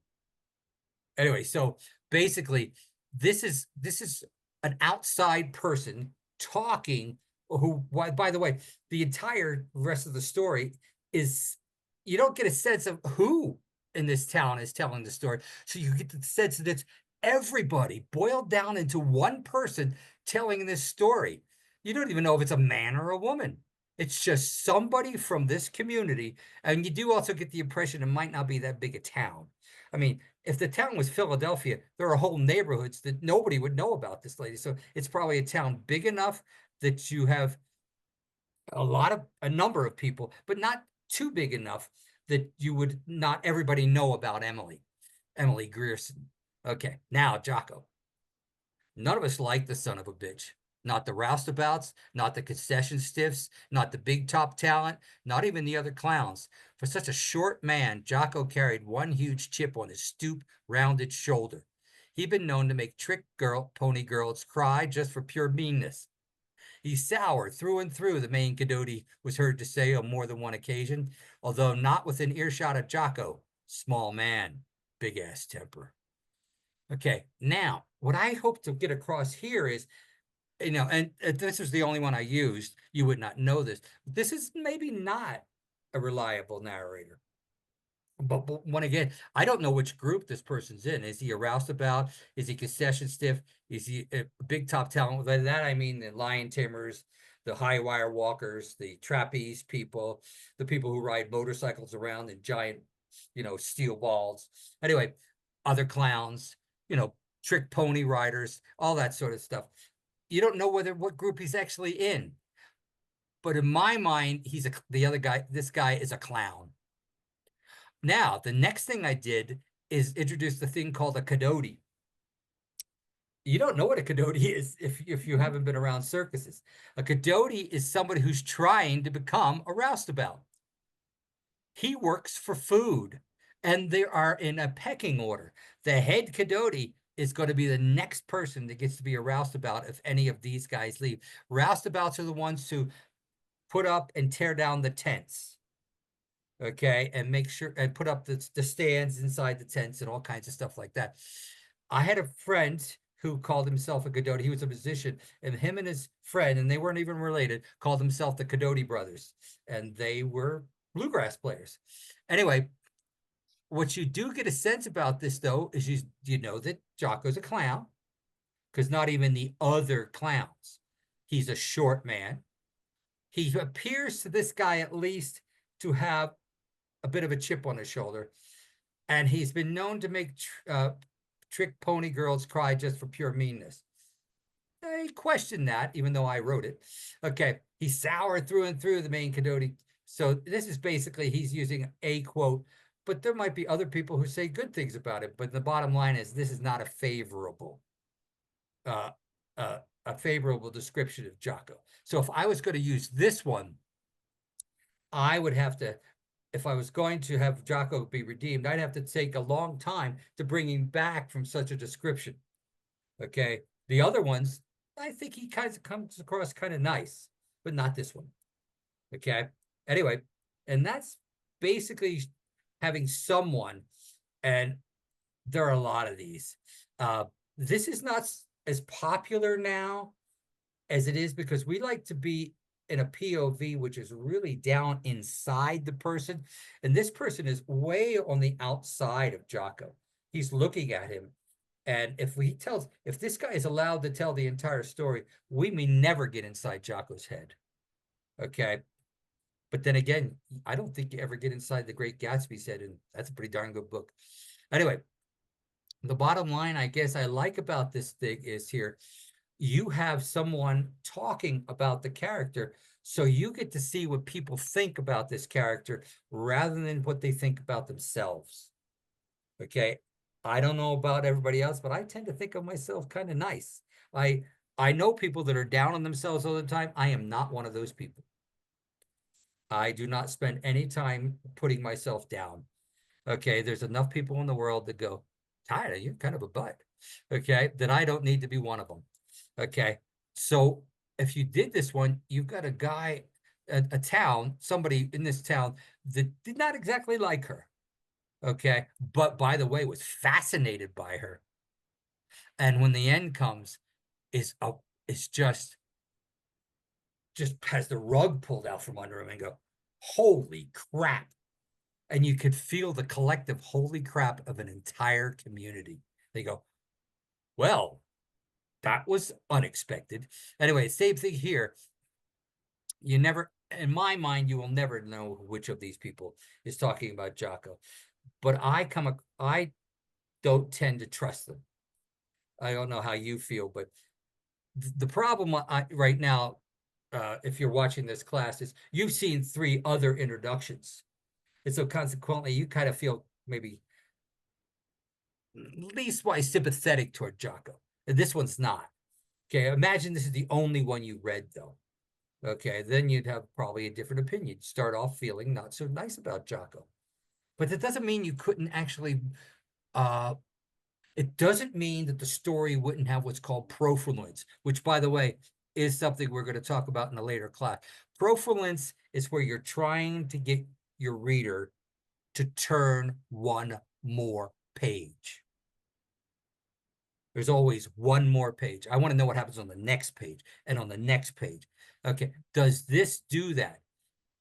Anyway, so basically, this is an outside person talking who, by the way, the entire rest of the story is, you don't get a sense of who in this town is telling the story. So you get the sense that it's everybody boiled down into one person telling this story. You don't even know if it's a man or a woman. It's just somebody from this community. And you do also get the impression it might not be that big a town. I mean, if the town was Philadelphia, there are whole neighborhoods that nobody would know about this lady. So it's probably a town big enough that you have a number of people, but not too big enough that you would not everybody know about Emily Grierson. Okay, now Jocko. None of us like the son of a bitch. Not the roustabouts, not the concession stiffs, not the big top talent, not even the other clowns. For such a short man, Jocko carried one huge chip on his stoop, rounded shoulder. He'd been known to make trick pony girls cry just for pure meanness. He's sour through and through, the main Cadoti was heard to say on more than one occasion, although not within earshot of Jocko. Small man, big ass temper. Okay, now what I hope to get across here is, and this is the only one I used. You would not know this. This is maybe not a reliable narrator. But when again, I don't know which group this person's in. Is he a roustabout? Is he concession stiff? Is he a big top talent? By that I mean the lion tamers, the high wire walkers, the trapeze people, the people who ride motorcycles around in giant, steel balls. Anyway, other clowns, trick pony riders, all that sort of stuff. You don't know what group he's actually in. But in my mind, the other guy. This guy is a clown. Now, the next thing I did is introduce the thing called a cadoti. You don't know what a cadoti is if you haven't been around circuses. A cadoti is somebody who's trying to become a roustabout. He works for food, and they are in a pecking order. The head cadoti is going to be the next person that gets to be a roustabout if any of these guys leave. Roustabouts are the ones who put up and tear down the tents. Okay, and make sure and put up the stands inside the tents and all kinds of stuff like that. I had a friend who called himself a Cadoti. He was a musician, and him and his friend, and they weren't even related, called themselves the Cadoti brothers, and they were bluegrass players. Anyway, what you do get a sense about this, though, is you know that Jocko's a clown, because not even the other clowns. He's a short man. He appears to this guy at least to have a bit of a chip on his shoulder, and he's been known to make trick pony girls cry just for pure meanness. I question that, even though I wrote it. Okay, he's sour through and through, the main Cadoti. So this is basically he's using a quote, but there might be other people who say good things about it. But the bottom line is this is not a favorable description of Jocko. So if I was going to use this one, I would have to, if I was going to have Jocko be redeemed, I'd have to take a long time to bring him back from such a description. Okay. The other ones, I think he kind of comes across kind of nice, but not this one. Okay. Anyway, and that's basically having someone, and there are a lot of these. This is not as popular now as it is because we like to be in a POV, which is really down inside the person. And this person is way on the outside of Jocko. He's looking at him. And if this guy is allowed to tell the entire story, we may never get inside Jocko's head. Okay. But then again, I don't think you ever get inside the Great Gatsby's head, and that's a pretty darn good book. Anyway, the bottom line, I guess I like about this thing is here, you have someone talking about the character, so you get to see what people think about this character rather than what they think about themselves. Okay, I don't know about everybody else, but I tend to think of myself kind of nice. I know people that are down on themselves all the time. I am not one of those people. I do not spend any time putting myself down. Okay, there's enough people in the world that go, Tyler, you're kind of a butt. Okay, that I don't need to be one of them. Okay, so if you did this one, you've got a guy, a town, somebody in this town that did not exactly like her. Okay, but by the way, was fascinated by her. And when the end comes, it's just has the rug pulled out from under him and go, holy crap. And you could feel the collective holy crap of an entire community. They go, well, that was unexpected. Anyway, same thing here. You never, in my mind, you will never know which of these people is talking about Jocko. But I don't tend to trust them. I don't know how you feel, but the problem right now, if you're watching this class, is you've seen 3 other introductions. And so consequently, you kind of feel maybe leastwise sympathetic toward Jocko. And this one's not. Okay, imagine this is the only one you read, though. Okay, then you'd have probably a different opinion. You'd start off feeling not so nice about Jocko. But that doesn't mean you couldn't actually, it doesn't mean that the story wouldn't have what's called profluence, which, by the way, is something we're going to talk about in a later class. Profluence is where you're trying to get your reader to turn one more page. There's always one more page. I want to know what happens on the next page and on the next page. Okay, does this do that?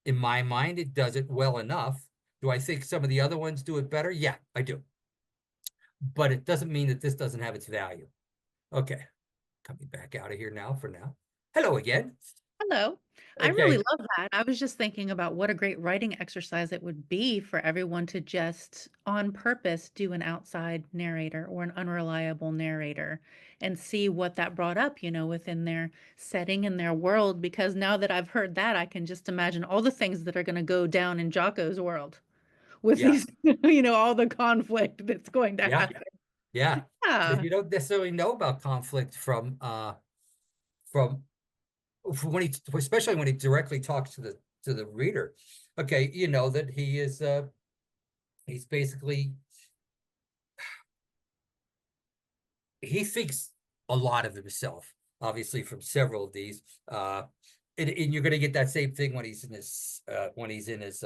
In my mind, it does it well enough. Do I think some of the other ones do it better? Yeah, I do. But it doesn't mean that this doesn't have its value. Okay, coming back out of here now for now. Hello again. Hello. I really Okay, love that. I was just thinking about what a great writing exercise it would be for everyone to just on purpose do an outside narrator or an unreliable narrator and see what that brought up, within their setting and their world. Because now that I've heard that, I can just imagine all the things that are going to go down in Jocko's world with yeah, these, all the conflict that's going to yeah, happen. yeah. Because Yeah. you don't necessarily know about conflict from when he, especially when he directly talks to the reader. Okay, you know that he is he's basically, he thinks a lot of himself, obviously from several of these. And you're going to get that same thing when he's in his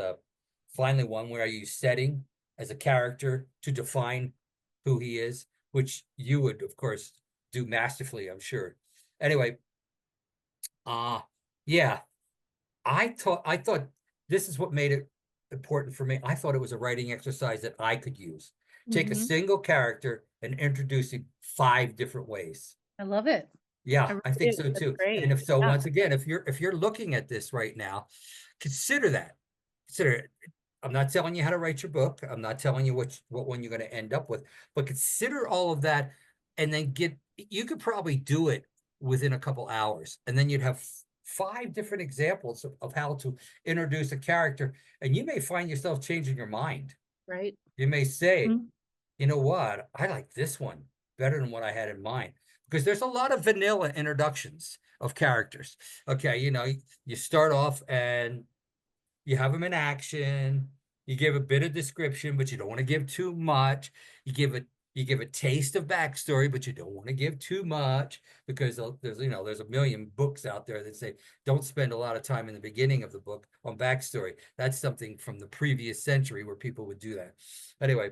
finally one where I use setting as a character to define who he is, which you would of course do masterfully, I'm sure. Anyway, uh yeah, I thought this is what made it important for me. I thought it was a writing exercise that I could use. Take a Hmm. single character and introduce him 5 different ways. I love it. I Yeah, really I think do. so That's too. And great. if so, Yeah. once again, if you're looking at this right now, consider that. Consider it. I'm not telling you how to write your book. I'm not telling you what one you're going to end up with, but consider all of that and then you could probably do it within a couple hours. And then you'd have 5 different examples of how to introduce a character. And you may find yourself changing your mind. Right. You may say, Mhm. you know what? I like this one better than what I had in mind because there's a lot of vanilla introductions of characters. Okay, you start off and you have them in action. You give a bit of description, but you don't want to give too much. You give a taste of backstory, but you don't want to give too much because there's a million books out there that say don't spend a lot of time in the beginning of the book on backstory. That's something from the previous century where people would do that. Anyway,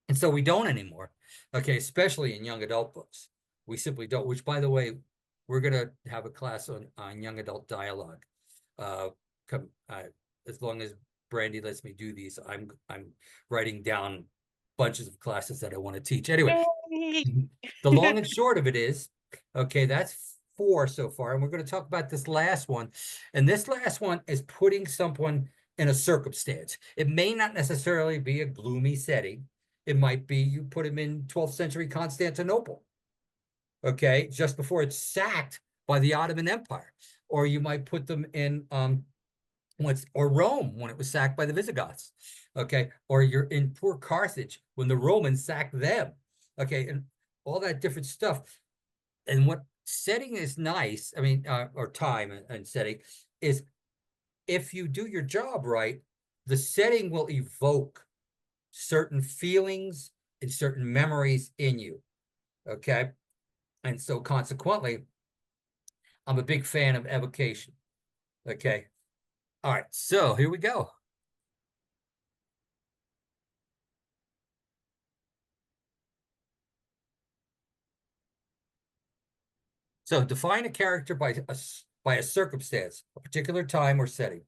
and so we don't anymore. Okay, especially in young adult books. We simply don't, which by the way, we're gonna have a class on young adult dialogue. Uh, come as long as Brandy lets me do these, I'm writing down bunches of classes that I want to teach. Anyway, Yay. the long and short of it is, okay, that's 4 so far, and we're going to talk about this last one. And this last one is putting someone in a circumstance. It may not necessarily be a gloomy setting. It might be you put him in 12th century Constantinople, okay, just before it's sacked by the Ottoman Empire. Or you might put them in or Rome when it was sacked by the Visigoths. Okay, or you're in poor Carthage when the Romans sacked them. Okay, and all that different stuff. And what setting is nice, I mean, or time and setting is if you do your job right, the setting will evoke certain feelings and certain memories in you. Okay, and so consequently, I'm a big fan of evocation. Okay, all right, so here we go. So define a character by a circumstance, a particular time or setting.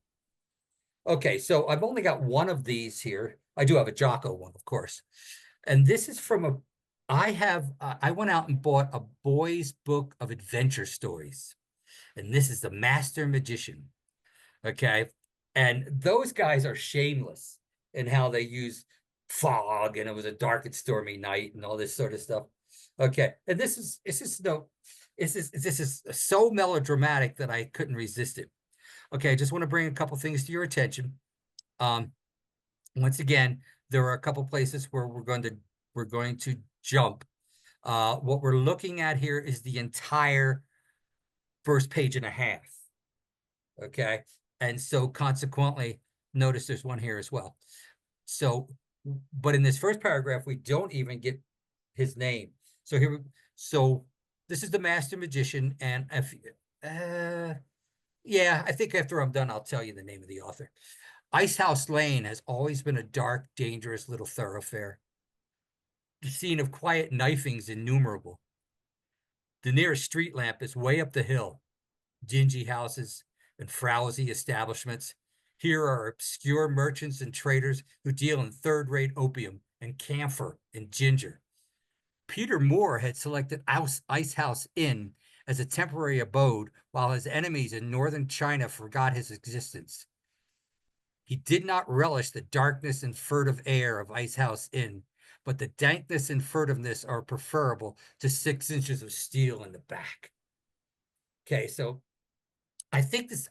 Okay, so I've only got one of these here. I do have a Jocko one, of course. And this is I went out and bought a boy's book of adventure stories. And this is The Master Magician. Okay. And those guys are shameless in how they use fog and it was a dark and stormy night and all this sort of stuff. Okay. And this is so melodramatic that I couldn't resist it. Okay, I just want to bring a couple things to your attention. Um, Once again, there are a couple places where we're going to jump. What we're looking at here is the entire first page and a half. Okay. And so consequently, notice there's one here as well. So, but in this first paragraph, we don't even get his name. So so this is the master magician. And if, yeah, I think after I'm done, I'll tell you the name of the author. Icehouse Lane has always been a dark, dangerous little thoroughfare. The scene of quiet knifings innumerable. The nearest street lamp is way up the hill. Dingy houses and frowsy establishments. Here are obscure merchants and traders who deal in third-rate opium and camphor and ginger. Peter Moore had selected Ice House Inn as a temporary abode while his enemies in northern China forgot his existence. He did not relish the darkness and furtive air of Ice House Inn, but the dankness and furtiveness are preferable to 6 inches of steel in the back. Okay, so I think this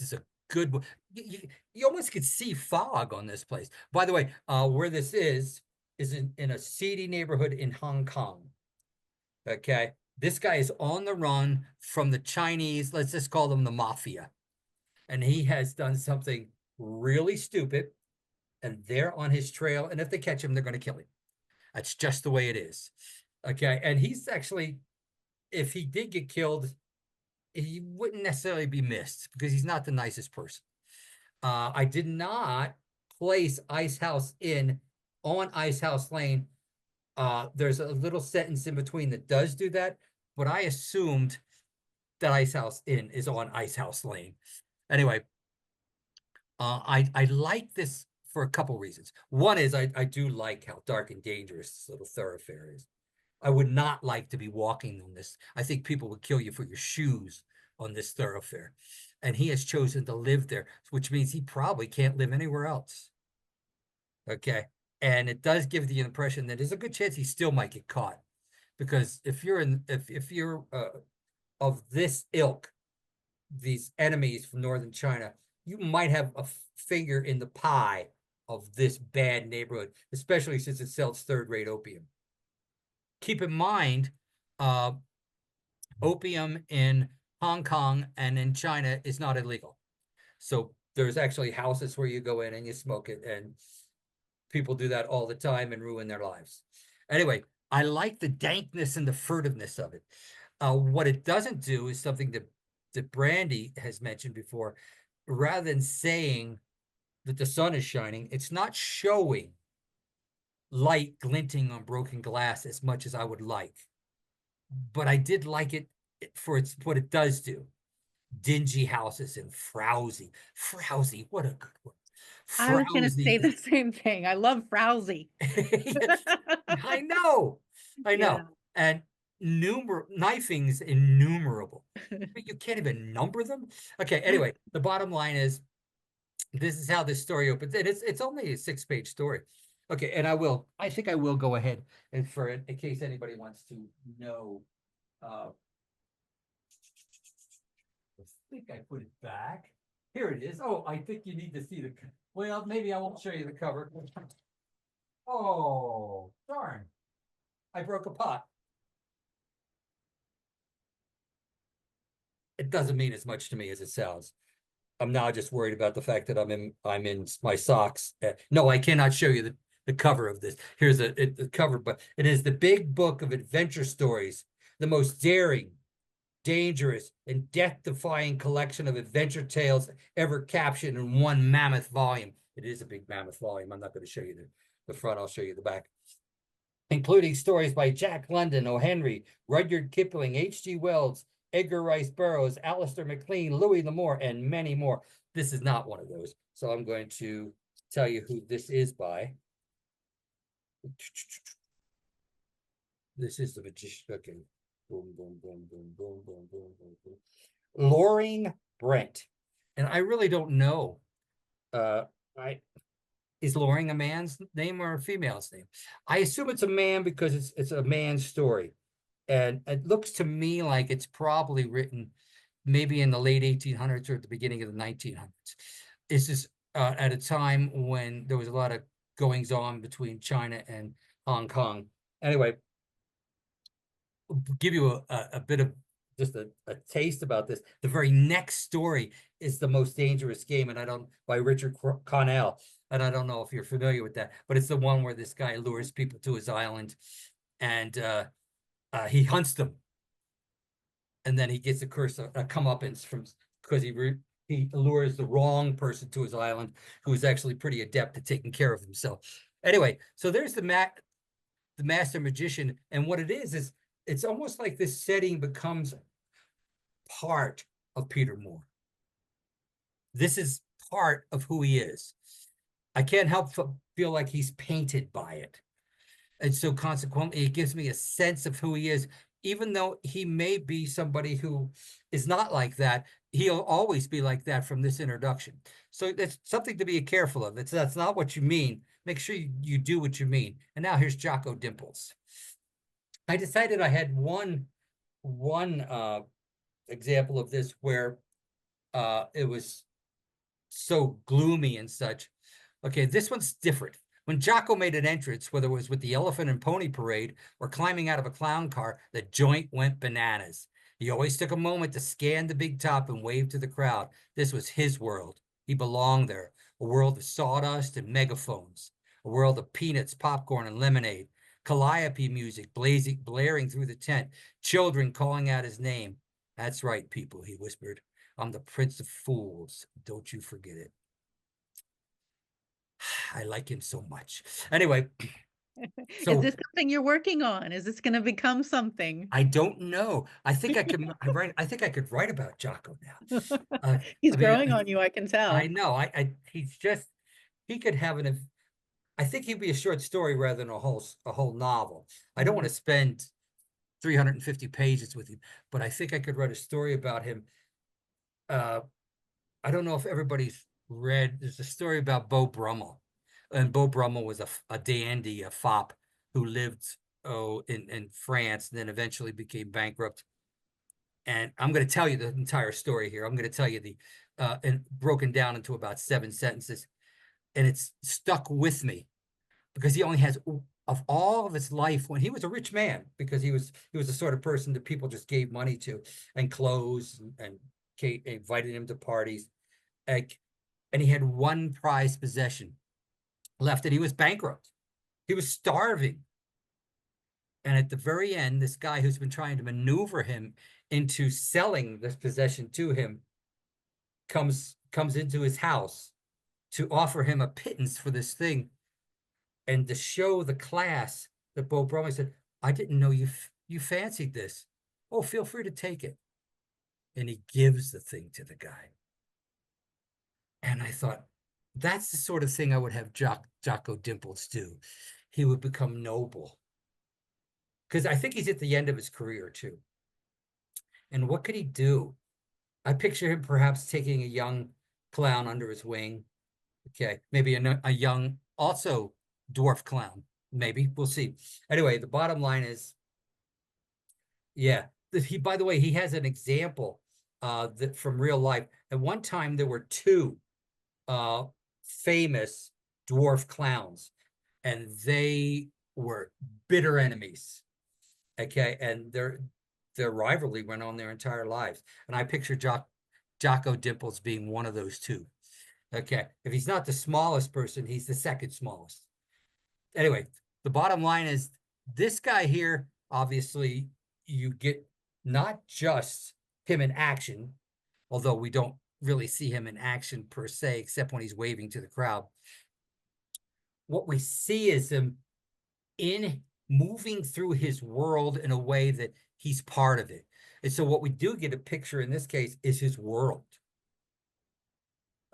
is a good one. You almost could see fog on this place. By the way, where this is in a seedy neighborhood in Hong Kong. Okay, this guy is on the run from the Chinese, let's just call them the mafia. And he has done something really stupid, and they're on his trail. And if they catch him, they're going to kill him. That's just the way it is. Okay, and he's actually, if he did get killed, he wouldn't necessarily be missed because he's not the nicest person. I did not place Ice House Inn on Ice House Lane. There's a little sentence in between that does do that, but I assumed that Ice House Inn is on Ice House Lane. Anyway, I like this for a couple reasons. One is I do like how dark and dangerous this little thoroughfare is. I would not like to be walking on this. I think people would kill you for your shoes on this thoroughfare. And he has chosen to live there, which means he probably can't live anywhere else. Okay. And it does give the impression that there's a good chance he still might get caught. Because if you're of this ilk, these enemies from northern China, you might have a finger in the pie of this bad neighborhood, especially since it sells third-rate opium. Keep in mind, opium in Hong Kong and in China is not illegal. So there's actually houses where you go in and you smoke it, and people do that all the time and ruin their lives. Anyway, I like the dankness and the furtiveness of it. What it doesn't do is something that Brandy has mentioned before. Rather than saying that the sun is shining, it's not showing light glinting on broken glass as much as I would like. But I did like it for what it does do. Dingy houses and frowsy. Frowsy, what a good word. I was going to say Frowsy. the same thing. I love frowsy. I know. Yeah. And knifings innumerable. But you can't even number them. Okay, anyway, the bottom line is this is how this story opens. And it's only a 6-page story. Okay, and I think I will go ahead and in case anybody wants to know. I think I put it back. Here it is. Oh, I think you need to see well, maybe I won't show you the cover. Oh, darn. I broke a pot. It doesn't mean as much to me as it sounds. I'm now just worried about the fact that I'm in my socks. No, I cannot show you the cover of this. Here's the cover, but it is the big book of adventure stories, the most daring, dangerous, and death-defying collection of adventure tales ever captioned in one mammoth volume. It is a big mammoth volume. I'm not going to show you the front. I'll show you the back. Including stories by Jack London, O. Henry, Rudyard Kipling, H.G. Wells, Edgar Rice Burroughs, Alistair MacLean, Louis L'Amour, and many more. This is not one of those. So I'm going to tell you who this is by. This is the magician. Okay. Boom, boom, boom, boom, boom, boom, boom, boom, boom. Loring Brent. And I really don't know. Is Loring a man's name or a female's name? I assume it's a man because it's a man's story. And it looks to me like it's probably written maybe in the late 1800s or at the beginning of the 1900s. This is at a time when there was a lot of goings on between China and Hong Kong. Anyway, give you a bit of just a taste about this. The very next story is The Most Dangerous Game, and I don't by Richard Connell, and I don't know if you're familiar with that, but it's the one where this guy lures people to his island, and he hunts them, and then he gets a curse, a comeuppance from because he lures the wrong person to his island, who is actually pretty adept at taking care of himself. Anyway, so there's the master magician, and what it is it's almost like this setting becomes part of Peter Moore. This is part of who he is. I can't help feel like he's painted by it. And so consequently, it gives me a sense of who he is, even though he may be somebody who is not like that. He'll always be like that from this introduction. So that's something to be careful of. That's not what you mean. Make sure you do what you mean. And now here's Jocko Dimples. I decided I had one example of this where it was so gloomy and such. Okay, this one's different. When Jocko made an entrance, whether it was with the elephant and pony parade or climbing out of a clown car, the joint went bananas. He always took a moment to scan the big top and wave to the crowd. This was his world. He belonged there. A world of sawdust and megaphones. A world of peanuts, popcorn, and lemonade. Calliope music blaring through the tent. Children calling out his name. That's right, people, he whispered. I'm the Prince of Fools. Don't you forget it. I like him so much. Anyway, Is so this something you're working on? Is this going to become something? I don't know. I think I could write. I think I could write about Jocko now. He's I mean, growing on you, I can I tell. know. He's just. He could have an. I think he'd be a short story rather than a whole novel. I don't want to spend 350 pages with him, but I think I could write a story about him. I don't know if everybody's read. There's a story about Beau Brummel, and Beau Brummel was a dandy, a fop who lived in France, and then eventually became bankrupt. And I'm going to tell you the entire story here. I'm going to tell you and broken down into about 7 sentences, and it's stuck with me because he only has of all of his life when he was a rich man because he was the sort of person that people just gave money to and clothes and invited him to parties, like, and he had one prized possession left, and he was bankrupt. He was starving. And at the very end, this guy who's been trying to maneuver him into selling this possession to him comes into his house to offer him a pittance for this thing and to show the class that Beau Brummel said, I didn't know you fancied this. Oh, feel free to take it. And he gives the thing to the guy. And I thought, that's the sort of thing I would have Jocko Dimples do. He would become noble. Because I think he's at the end of his career, too. And what could he do? I picture him perhaps taking a young clown under his wing. Okay, maybe a young, also dwarf clown. Maybe, we'll see. Anyway, the bottom line is, yeah, by the way, he has an example that from real life. At one time, there were two famous dwarf clowns, and they were bitter enemies. Okay, and their rivalry went on their entire lives. And I picture Jocko Dimples being one of those two. Okay, if he's not the smallest person, he's the second smallest. Anyway, the bottom line is this guy here, obviously, you get not just him in action, although we don't really see him in action per se, except when he's waving to the crowd. What we see is him in moving through his world in a way that he's part of it. And so what we do get a picture in this case is his world.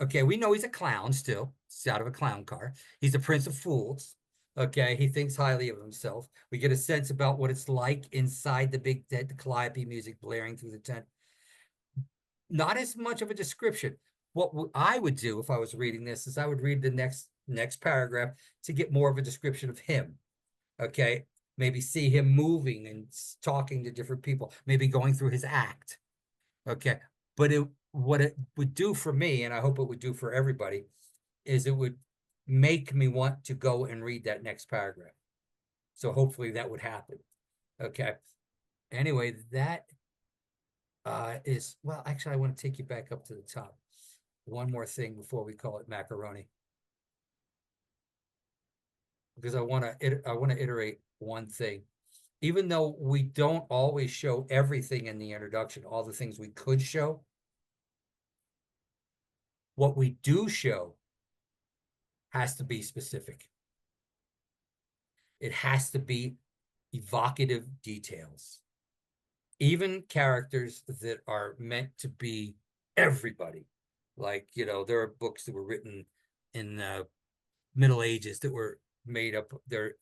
Okay, we know he's a clown still. He's out of a clown car. He's the Prince of Fools. Okay, he thinks highly of himself. We get a sense about what it's like inside the big tent, the calliope music blaring through the tent. Not as much of a description. What I would do if I was reading this is I would read the next paragraph to get more of a description of him. Okay, maybe see him moving and talking to different people, maybe going through his act. Okay, but what it would do for me, and I hope it would do for everybody, is it would make me want to go and read that next paragraph. So hopefully that would happen. Okay. Anyway, that is, well, actually, I want to take you back up to the top. One more thing before we call it macaroni, because I want to iterate one thing. Even though we don't always show everything in the introduction, all the things we could show, what we do show has to be specific. It has to be evocative details. Even characters that are meant to be everybody. Like, there are books that were written in the Middle Ages that were made up. They're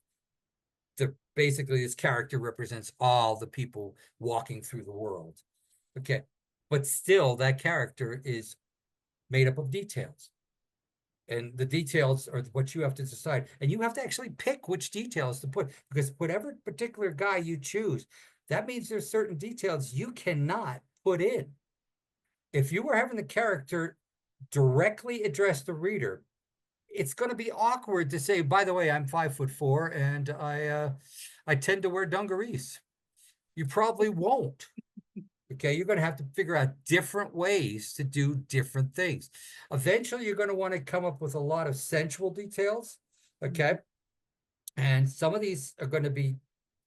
basically, this character represents all the people walking through the world. Okay. But still, that character is made up of details. And the details are what you have to decide. And you have to actually pick which details to put, because whatever particular guy you choose, that means there's certain details you cannot put in. If you were having the character directly address the reader, it's going to be awkward to say, by the way, I'm 5'4" and I tend to wear dungarees. You probably won't. Okay, you're going to have to figure out different ways to do different things. Eventually, you're going to want to come up with a lot of sensual details. Okay, and some of these are going to be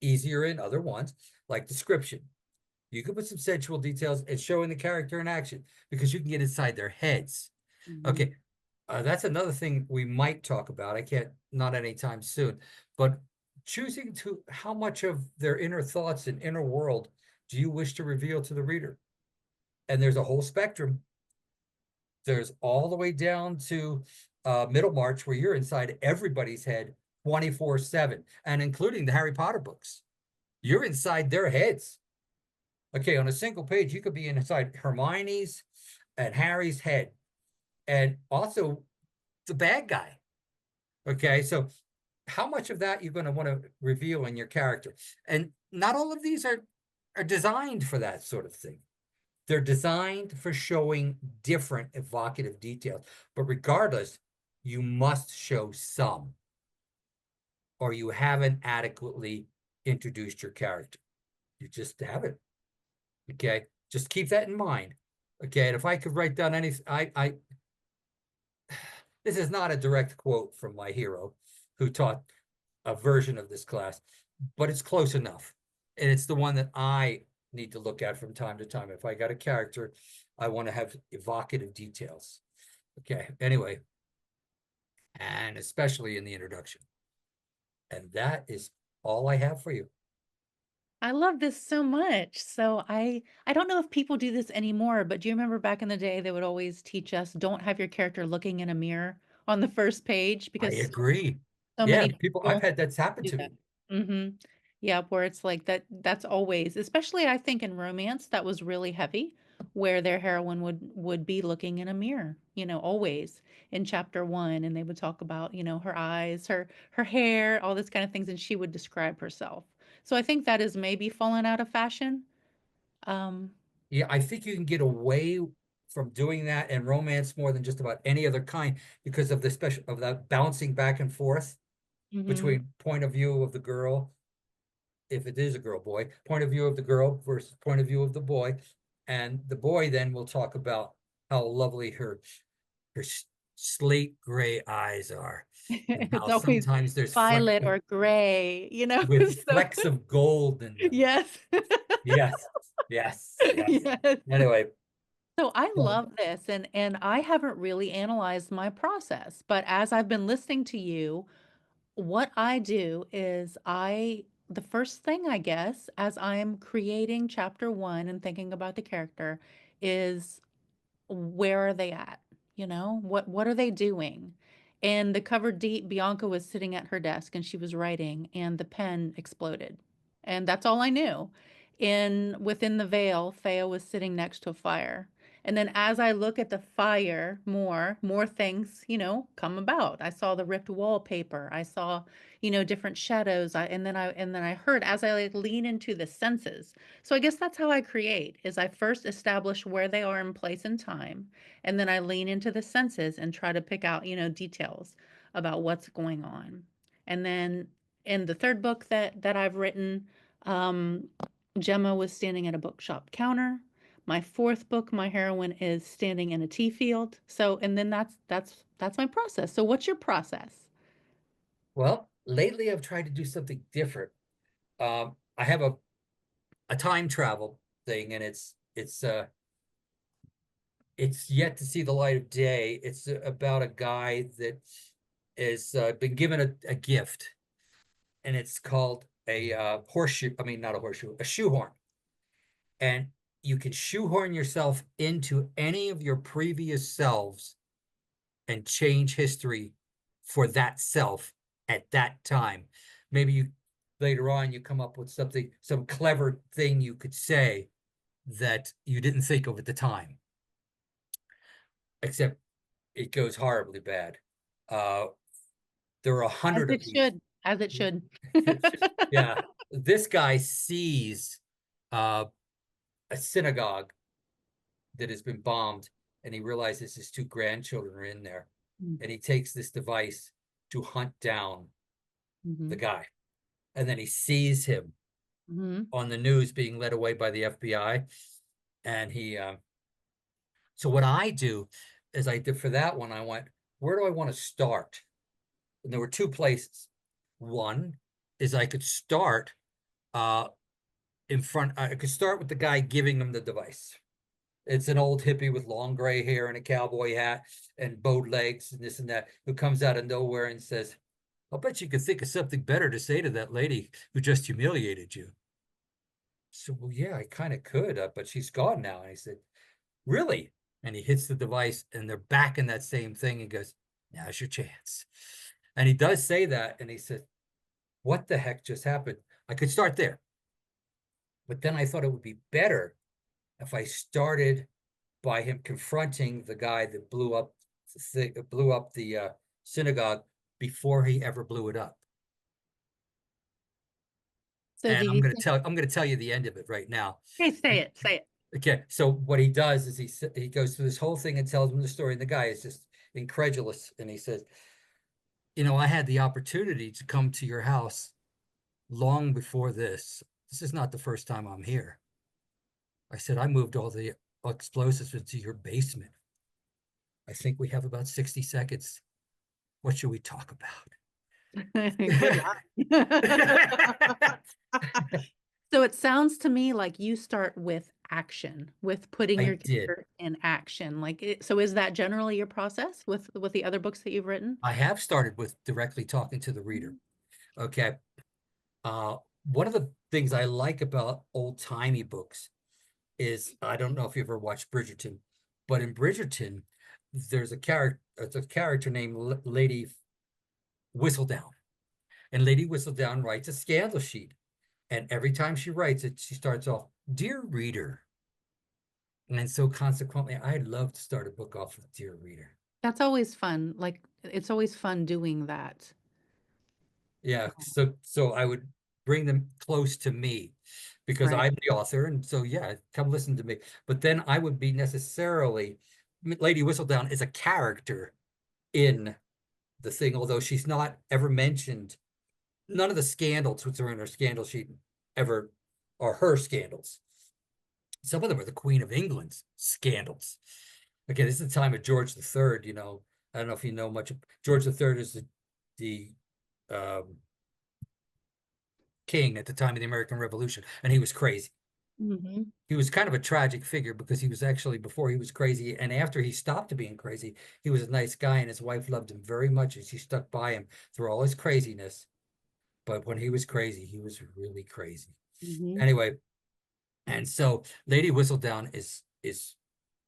easier in other ones, like description. You can put some sensual details and showing the character in action because you can get inside their heads. Okay, that's another thing we might talk about. I can't, not anytime soon, but choosing to how much of their inner thoughts and inner world do you wish to reveal to the reader? And there's a whole spectrum. There's all the way down to Middlemarch, where you're inside everybody's head 24/7, and including the Harry Potter books. You're inside their heads. Okay, on a single page, you could be inside Hermione's and Harry's head, and also the bad guy. Okay, so how much of that you're going to want to reveal in your character? And not all of these are designed for that sort of thing. They're designed for showing different evocative details. But regardless, you must show some, or you haven't adequately introduced your character. You just haven't. Okay. Just keep that in mind. Okay. And if I could write down any, this is not a direct quote from my hero who taught a version of this class, but it's close enough. And it's the one that I need to look at from time to time. If I got a character, I want to have evocative details. Okay. Anyway, and especially in the introduction. And that is all I have for you. I love this so much. So I don't know if people do this anymore, but do you remember back in the day they would always teach us don't have your character looking in a mirror on the first page I because agree. so Yeah, many people, I've people had that's happened do to that. me. Mhm. Yeah, where it's like that's always, especially I think in romance, that was really heavy, where their heroine would be looking in a mirror, always in chapter 1, and they would talk about, her eyes, her hair, all this kind of things, and she would describe herself. So I think that is maybe fallen out of fashion. Um, Yeah, I think you can get away from doing that in romance more than just about any other kind because of the special of that bouncing back and forth mhm. between point of view of the girl, if it is a girl boy, point of view of the girl versus point of view of the boy. And the boy then will talk about how lovely her slate gray eyes are, and It's how always sometimes there's violet or gray, with so flecks of gold in them. yes. Yes, yes, yes. Yes. Anyway, So I so love this and I haven't really analyzed my process, but as I've been listening to you, what I do is the first thing I guess as I'm creating chapter 1 and thinking about the character is where are they at? What are they doing? And the cover deep, Bianca was sitting at her desk and she was writing and the pen exploded. And that's all I knew. In Within the Veil, Thea was sitting next to a fire. And then as I look at the fire more things, come about. I saw the ripped wallpaper. I saw, different shadows. And then I heard as I like lean into the senses. So I guess that's how I create is I first establish where they are in place and time, and then I lean into the senses and try to pick out, details about what's going on. And then in the third book that I've written, um, Gemma was standing at a bookshop counter. My fourth book, my heroine is standing in a tea field. So, and then that's my process. So, what's your process? Well, lately I've tried to do something different. I have a time travel thing, and it's yet to see the light of day. It's about a guy that is been given a gift, and it's called a horseshoe. I mean, not a horseshoe, a shoehorn. And you can shoehorn yourself into any of your previous selves and change history for that self at that time. Maybe you later on you come up with something, some clever thing you could say that you didn't think of at the time, except it goes horribly bad. Uh, there are a As hundred it of these. should, as it should. Yeah, this guy sees uh, a synagogue that has been bombed, and he realizes his two grandchildren are in there, and he takes this device to hunt down the Mm-hmm. guy, and then he sees him Mm-hmm. on the news being led away by the FBI, and so what I do is I did for that one, I went, where do I want to start? And there were two places. One is I could start uh in front, I could start with the guy giving him the device. It's an old hippie with long gray hair and a cowboy hat and bowed legs and this and that, who comes out of nowhere and says, I'll bet you could think of something better to say to that lady who just humiliated you. So, well, yeah, I kind of could, but she's gone now. And I said, really? And he hits the device, and they're back in that same thing. And goes, now's your chance. And he does say that. And he said, what the heck just happened? I could start there. But then I thought it would be better if I started by him confronting the guy that blew up the synagogue before he ever blew it up. So, And did you think, I'm gonna tell you the end of it right now. hey, say it, say it. Okay, so what he does is he goes through this whole thing and tells him the story, and the guy is just incredulous, and he says, I had the opportunity to come to your house long before this. This is not the first time I'm here. I said, I moved all the explosives into your basement. I think we have about 60 seconds. What should we talk Good about? luck. So it sounds to me like you start with action, with putting I your did. character in action. So is that generally your process with the other books that you've written? I have started with directly talking to the reader. Okay. Uh, One of the things I like about old-timey books is, I don't know if you ever watched Bridgerton, but in Bridgerton, it's a character named Lady Whistledown. And Lady Whistledown writes a scandal sheet. And every time she writes it, she starts off, Dear Reader. And so consequently, I'd love to start a book off with Dear Reader. That's always fun. Like it's always fun doing that. Yeah, so I would bring them close to me because Right. I'm the author, and so yeah, come listen to me. But then I would be necessarily, Lady Whistledown is a character in the thing, although she's not ever mentioned. None of the scandals which are in her scandal sheet ever are her scandals. Some of them are the Queen of England's scandals. Okay, this is the time of George the Third. I don't know if you know much. George the Third is the um, king at the time of the American Revolution, and he was crazy. Hmm. He was kind of a tragic figure because he was actually, before he was crazy, and after he stopped being crazy, he was a nice guy, and his wife loved him very much, and she stuck by him through all his craziness. But when he was crazy, he was really crazy. Hmm. Anyway, and so Lady Whistledown is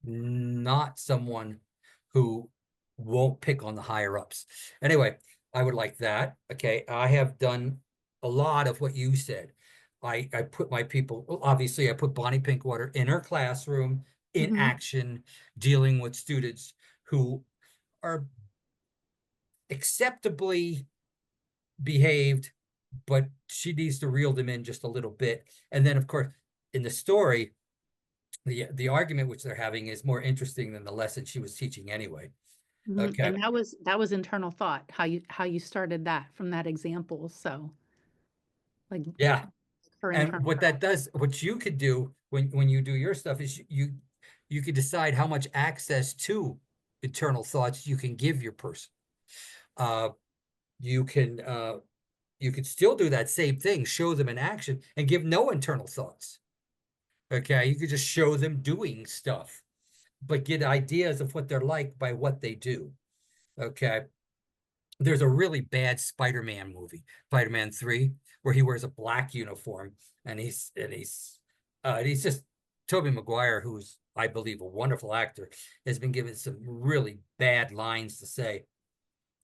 not someone who won't pick on the higher ups. Anyway, I would like that. Okay, I have done a lot of what you said. I put my people, well, obviously I put Bonnie Pinkwater in her classroom in Mhm. action, dealing with students who are acceptably behaved, but she needs to reel them in just a little bit. And then, of course, in the story, the argument which they're having is more interesting than the lesson she was teaching anyway. Mhm. Okay. And that was internal thought, how you started that from that example. So like Yeah. her And internal what that thought. does, what you could do when you do your stuff is you could decide how much access to internal thoughts you can give your person. Uh, you can you could still do that same thing, show them in action and give no internal thoughts. Okay, you could just show them doing stuff, but get ideas of what they're like by what they do. Okay. There's a really bad Spider-Man movie, Spider-Man 3, where he wears a black uniform and he's just Tobey Maguire, who's I believe a wonderful actor, has been given some really bad lines to say.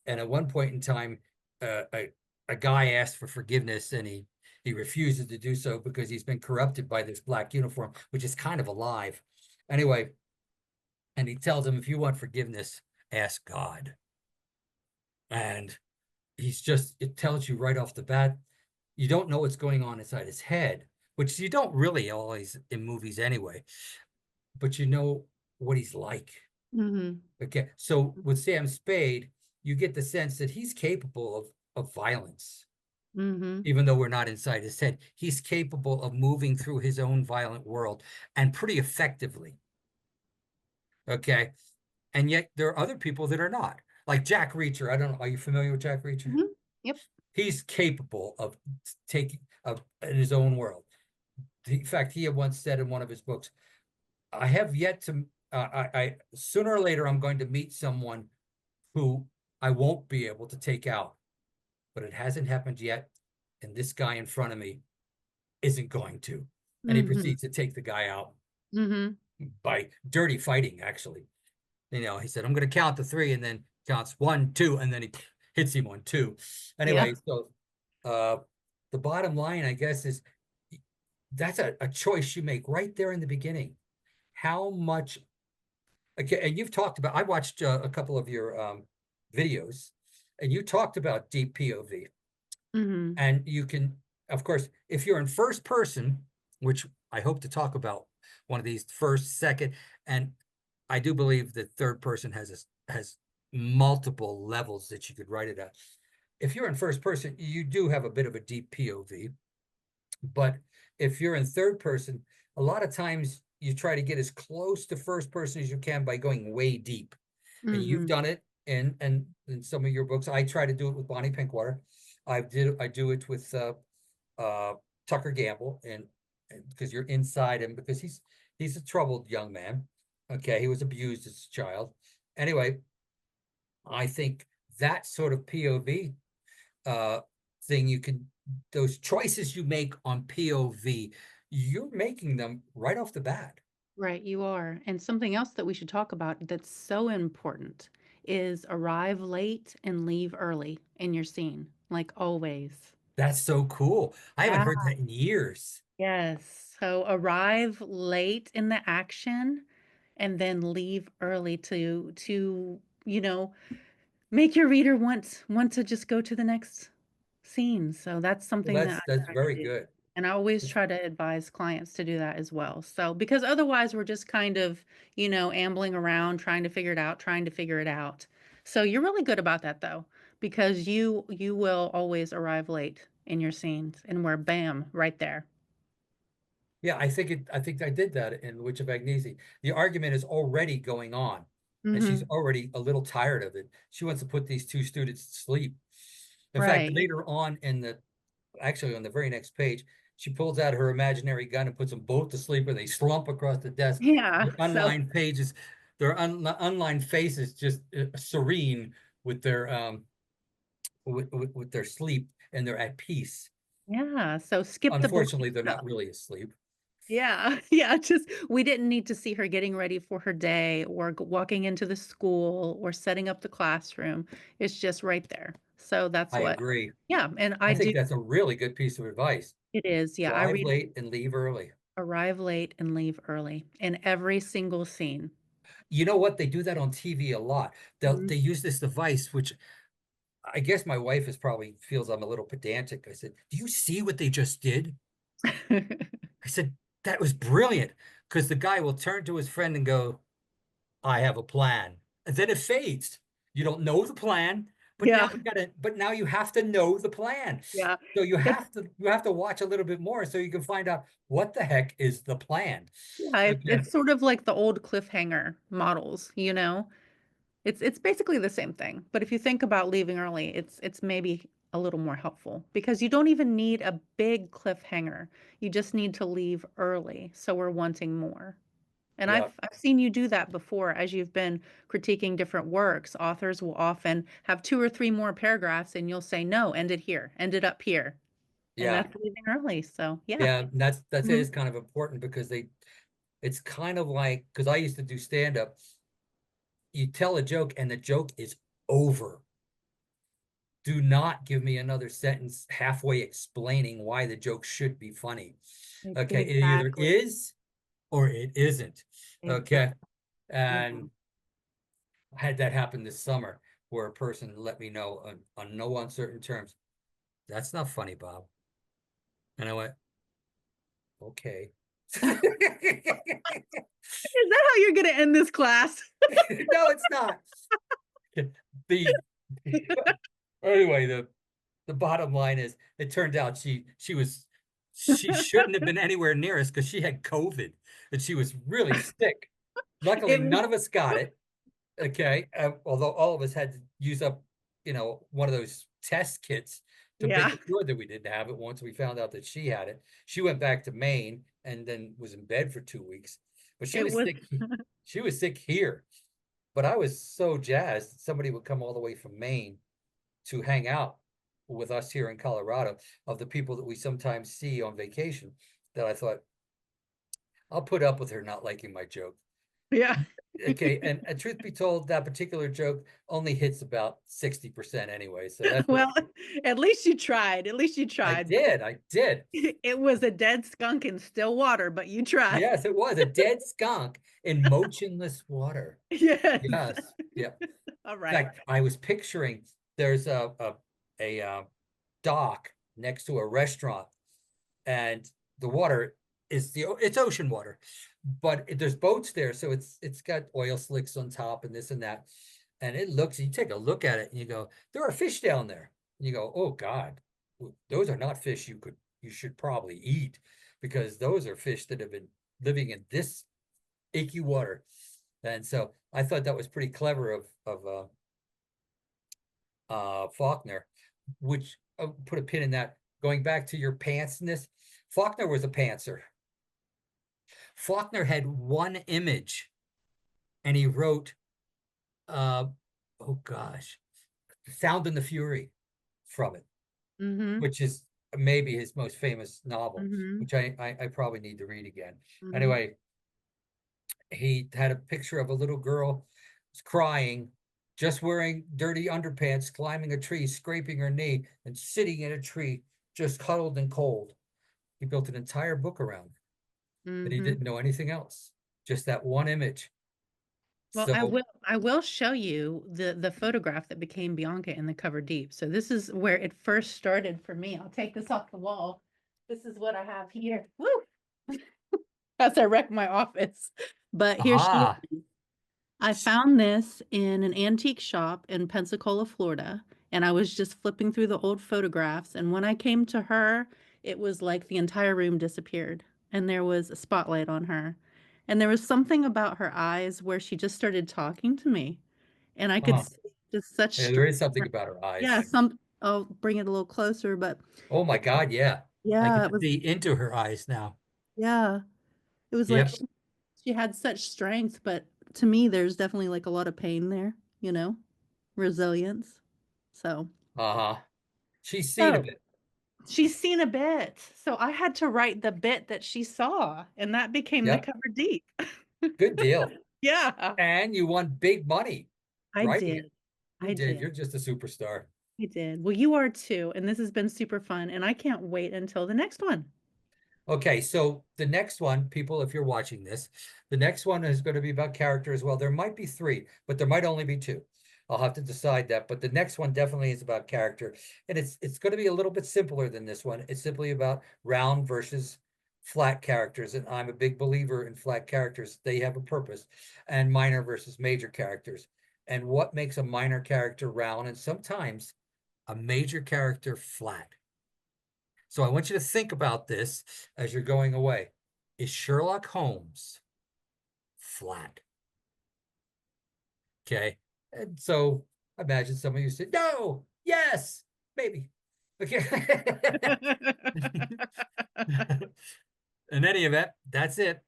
And at one point in time, uh, a, a guy asked for forgiveness and he refuses to do so because he's been corrupted by this black uniform, which is kind of alive. Anyway, and he tells him, if you want forgiveness, ask God. And it tells you right off the bat, you don't know what's going on inside his head, which you don't really always in movies anyway, but you know what he's like. Mhm. Okay. So with Sam Spade, you get the sense that he's capable of violence, Mhm. even though we're not inside his head. He's capable of moving through his own violent world and pretty effectively. Okay. And yet there are other people that are not. Like Jack Reacher. I don't know. Are you familiar with Jack Reacher? Mhm. Yep. He's capable of taking of in his own world. In fact, he had once said in one of his books, "I have yet to. I sooner or later I'm going to meet someone who I won't be able to take out, but it hasn't happened yet, and this guy in front of me isn't going to." And he Mhm. proceeds to take the guy out Mhm. by dirty fighting. Actually, he said, "I'm going to count to three," and then counts one, two, and then he hits him on two. Yeah. Anyway, so uh, the bottom line, I guess, is that's a choice you make right there in the beginning. How much, okay, and you've talked about, I watched a couple of your videos, and you talked about deep POV. Mhm. And you can, of course, if you're in first person, which I hope to talk about one of these first, second, and I do believe that third person has multiple levels that you could write it at. If you're in first person, you do have a bit of a deep POV. But if you're in third person, a lot of times you try to get as close to first person as you can by going way deep. And you've Mhm. done it in some of your books. I try to do it with Bonnie Pinkwater. I do it with uh Tucker Gamble and because you're inside him because he's a troubled young man. Okay, he was abused as a child. Anyway, I think that sort of POV uh thing you can those choices you make on POV, you're making them right off the bat. Right, you are. And something else that we should talk about that's so important is arrive late and leave early in your scene, like always. That's so cool. I haven't Yeah. heard that in years. Yes. So arrive late in the action and then leave early to make your reader want to just go to the next scene. So that's Well, something that that's I try to very do. good. And I always try to advise clients to do that as well. So because otherwise we're just kind of ambling around trying to figure it out, trying to figure it out. So you're really good about that though, because you will always arrive late in your scenes and we're bam right there. Yeah, I think I did that in Witch of Agnesi. The argument is already going on, and she's Hmm. already a little tired of it. She wants to put these two students to sleep. In fact, Right. later on actually on the very next page, she pulls out her imaginary gun and puts them both to sleep, and they slump across the desk. Yeah. Their So unlined pages, their unlined faces just serene with their with their sleep, and they're at peace. yeah. So skip the boring Unfortunately, they're not stuff. really asleep. Yeah, yeah, just we didn't need to see her getting ready for her day or walking into the school or setting up the classroom. It's just right there. So that's I what, agree. yeah, and I I think do. that's a really good piece of advice. It is, yeah. I Arrive read. late and leave early. Arrive late and leave early in every single scene. You know what? They do that on TV a lot. Mhm. They use this device, which I guess my wife is probably feels I'm a little pedantic. I said, "Do you see what they just did?" I said, "That was brilliant." Because the guy will turn to his friend and go, "I have a plan." And then it fades. You don't know the plan, Yeah, but now you have to know the plan. yeah. So It's you have to watch a little bit more so you can find out what the heck is the plan. yeah, Okay. it's sort of like the old cliffhanger models, you know? It's basically the same thing. But if you think about leaving early, it's maybe a little more helpful because you don't even need a big cliffhanger. You just need to leave early, so we're wanting more. And Yeah. I've seen you do that before as you've been critiquing different works. Authors will often have two or three more paragraphs and you'll say, no, end it here, end it up here. And Yeah. that's leaving early. So yeah. Yeah. That's it Mhm. is kind of important because it's kind of like because I used to do stand up. You tell a joke and the joke is over. Do not give me another sentence halfway explaining why the joke should be funny. Okay, it either Exactly. is or it isn't. Okay. Exactly. Yeah. And I had that happen this summer where a person let me know on no uncertain terms, that's not funny, Bob. And I went, okay. Is that how you're going to end this class? No, it's not. The anyway, the bottom line is it turned out she shouldn't have been anywhere near us because she had COVID and she was really sick. Luckily, It was, none of us got it. Okay. Although all of us had to use up, one of those test kits to make yeah, sure that we didn't have it once we found out that she had it. She went back to Maine and then was in bed for 2 weeks. But she it was was, sick. She was sick here. But I was so jazzed somebody would come all the way from Maine to hang out with us here in Colorado of the people that we sometimes see on vacation that I thought, I'll put up with her not liking my joke. yeah. Okay, and truth be told, that particular joke only hits about 60% anyway, so that's Well, okay. at least you tried. At least you tried. But I did. it was a dead skunk in still water, but you tried. Yes, it was a dead skunk in motionless water. Yes. Yes, yeah. All In right. fact, I was picturing there's a dock next to a restaurant, and the water it's ocean water, but there's boats there, so it's got oil slicks on top and this and that, and you take a look at it and you go, there are fish down there. And you go, oh God, those are not fish you should probably eat because those are fish that have been living in this icky water. And so I thought that was pretty clever of Faulkner, which put a pin in that. Going back to your pantsness, Faulkner was a pantser. Faulkner had one image and he wrote, uh, oh gosh, Sound and the Fury from it, Mm-hmm. which is maybe his most famous novel, Mm-hmm. which I probably need to read again. Mm-hmm. Anyway, he had a picture of a little girl crying, just wearing dirty underpants, climbing a tree, scraping her knee, and sitting in a tree, just huddled and cold. He built an entire book around it, and he Mm-hmm. didn't know anything else, just that one image. Well, So, I will show you the photograph that became Bianca in the cover deep. So this is where it first started for me. I'll take this off the wall. This is what I have here. Woo! As I wreck my office. But here she ah, is. I found this in an antique shop in Pensacola, Florida, and I was just flipping through the old photographs. And when I came to her, it was like the entire room disappeared, and there was a spotlight on her. And there was something about her eyes where she just started talking to me, and I could uh, see just such yeah, there strength. is something about her Yeah, eyes. I'll bring it a little closer, but Oh my it, God, yeah. I yeah, can it was, see into her eyes now. yeah, it was like Yep. she had such strength, but to me, there's definitely like a lot of pain there, resilience. So, Uh-huh. She's seen a so bit. she's seen a bit. So I had to write the bit that she saw, and that became the Yep. cover deep. Good deal. Yeah, And you won big money I writing it. did. You I did. did. You're just a superstar. I did. Well, you are too, and this has been super fun, and I can't wait until the next one. Okay, so the next one, people, if you're watching this, the next one is going to be about character as well. There might be three, but there might only be two. I'll have to decide that. But the next one definitely is about character. And it's going to be a little bit simpler than this one. It's simply about round versus flat characters. And I'm a big believer in flat characters. They have a purpose. And minor versus major characters. And what makes a minor character round and sometimes a major character flat. So I want you to think about this as you're going away. Is Sherlock Holmes flat? Okay. And so I imagine some of you said, no, yes, maybe. Okay. In any event, that's it.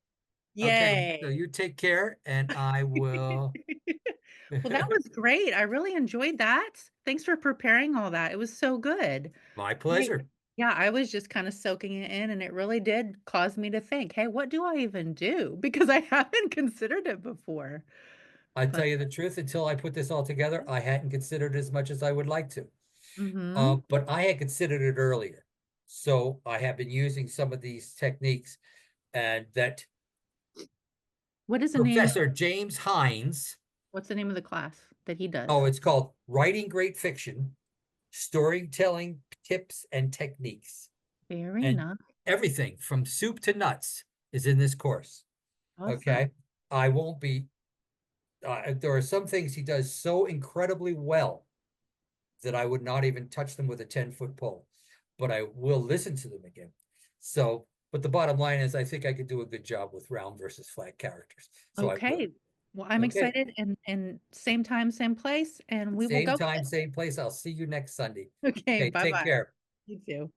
Okay. So Yay. you take care and I will. Well, that was great. I really enjoyed that. Thanks for preparing all that. It was so good. My I, pleasure. yeah, I was just kind of soaking it in, and it really did cause me to think, hey, what do I even do? Because I haven't considered it before. I But tell you the truth, until I put this all together, I hadn't considered as much as I would like to. mm-hmm. But I had considered it earlier. So I have been using some of these techniques and that What is the name? Professor James Hines, What's the name of the class that he does? oh, it's called Writing Great Fiction, Storytelling Tips and Techniques. Very And nice. everything from soup to nuts is in this course. Awesome. Okay. I won't be, there are some things he does so incredibly well that I would not even touch them with a 10-foot pole, but I will listen to them again. So, but the bottom line is, I think I could do a good job with round versus flat characters. So I will. Okay. Well, I'm Okay. excited, and same time, same place, and we will Same go with time, it. same place. I'll see you next Sunday. Okay, Okay, take bye-bye. care. You too.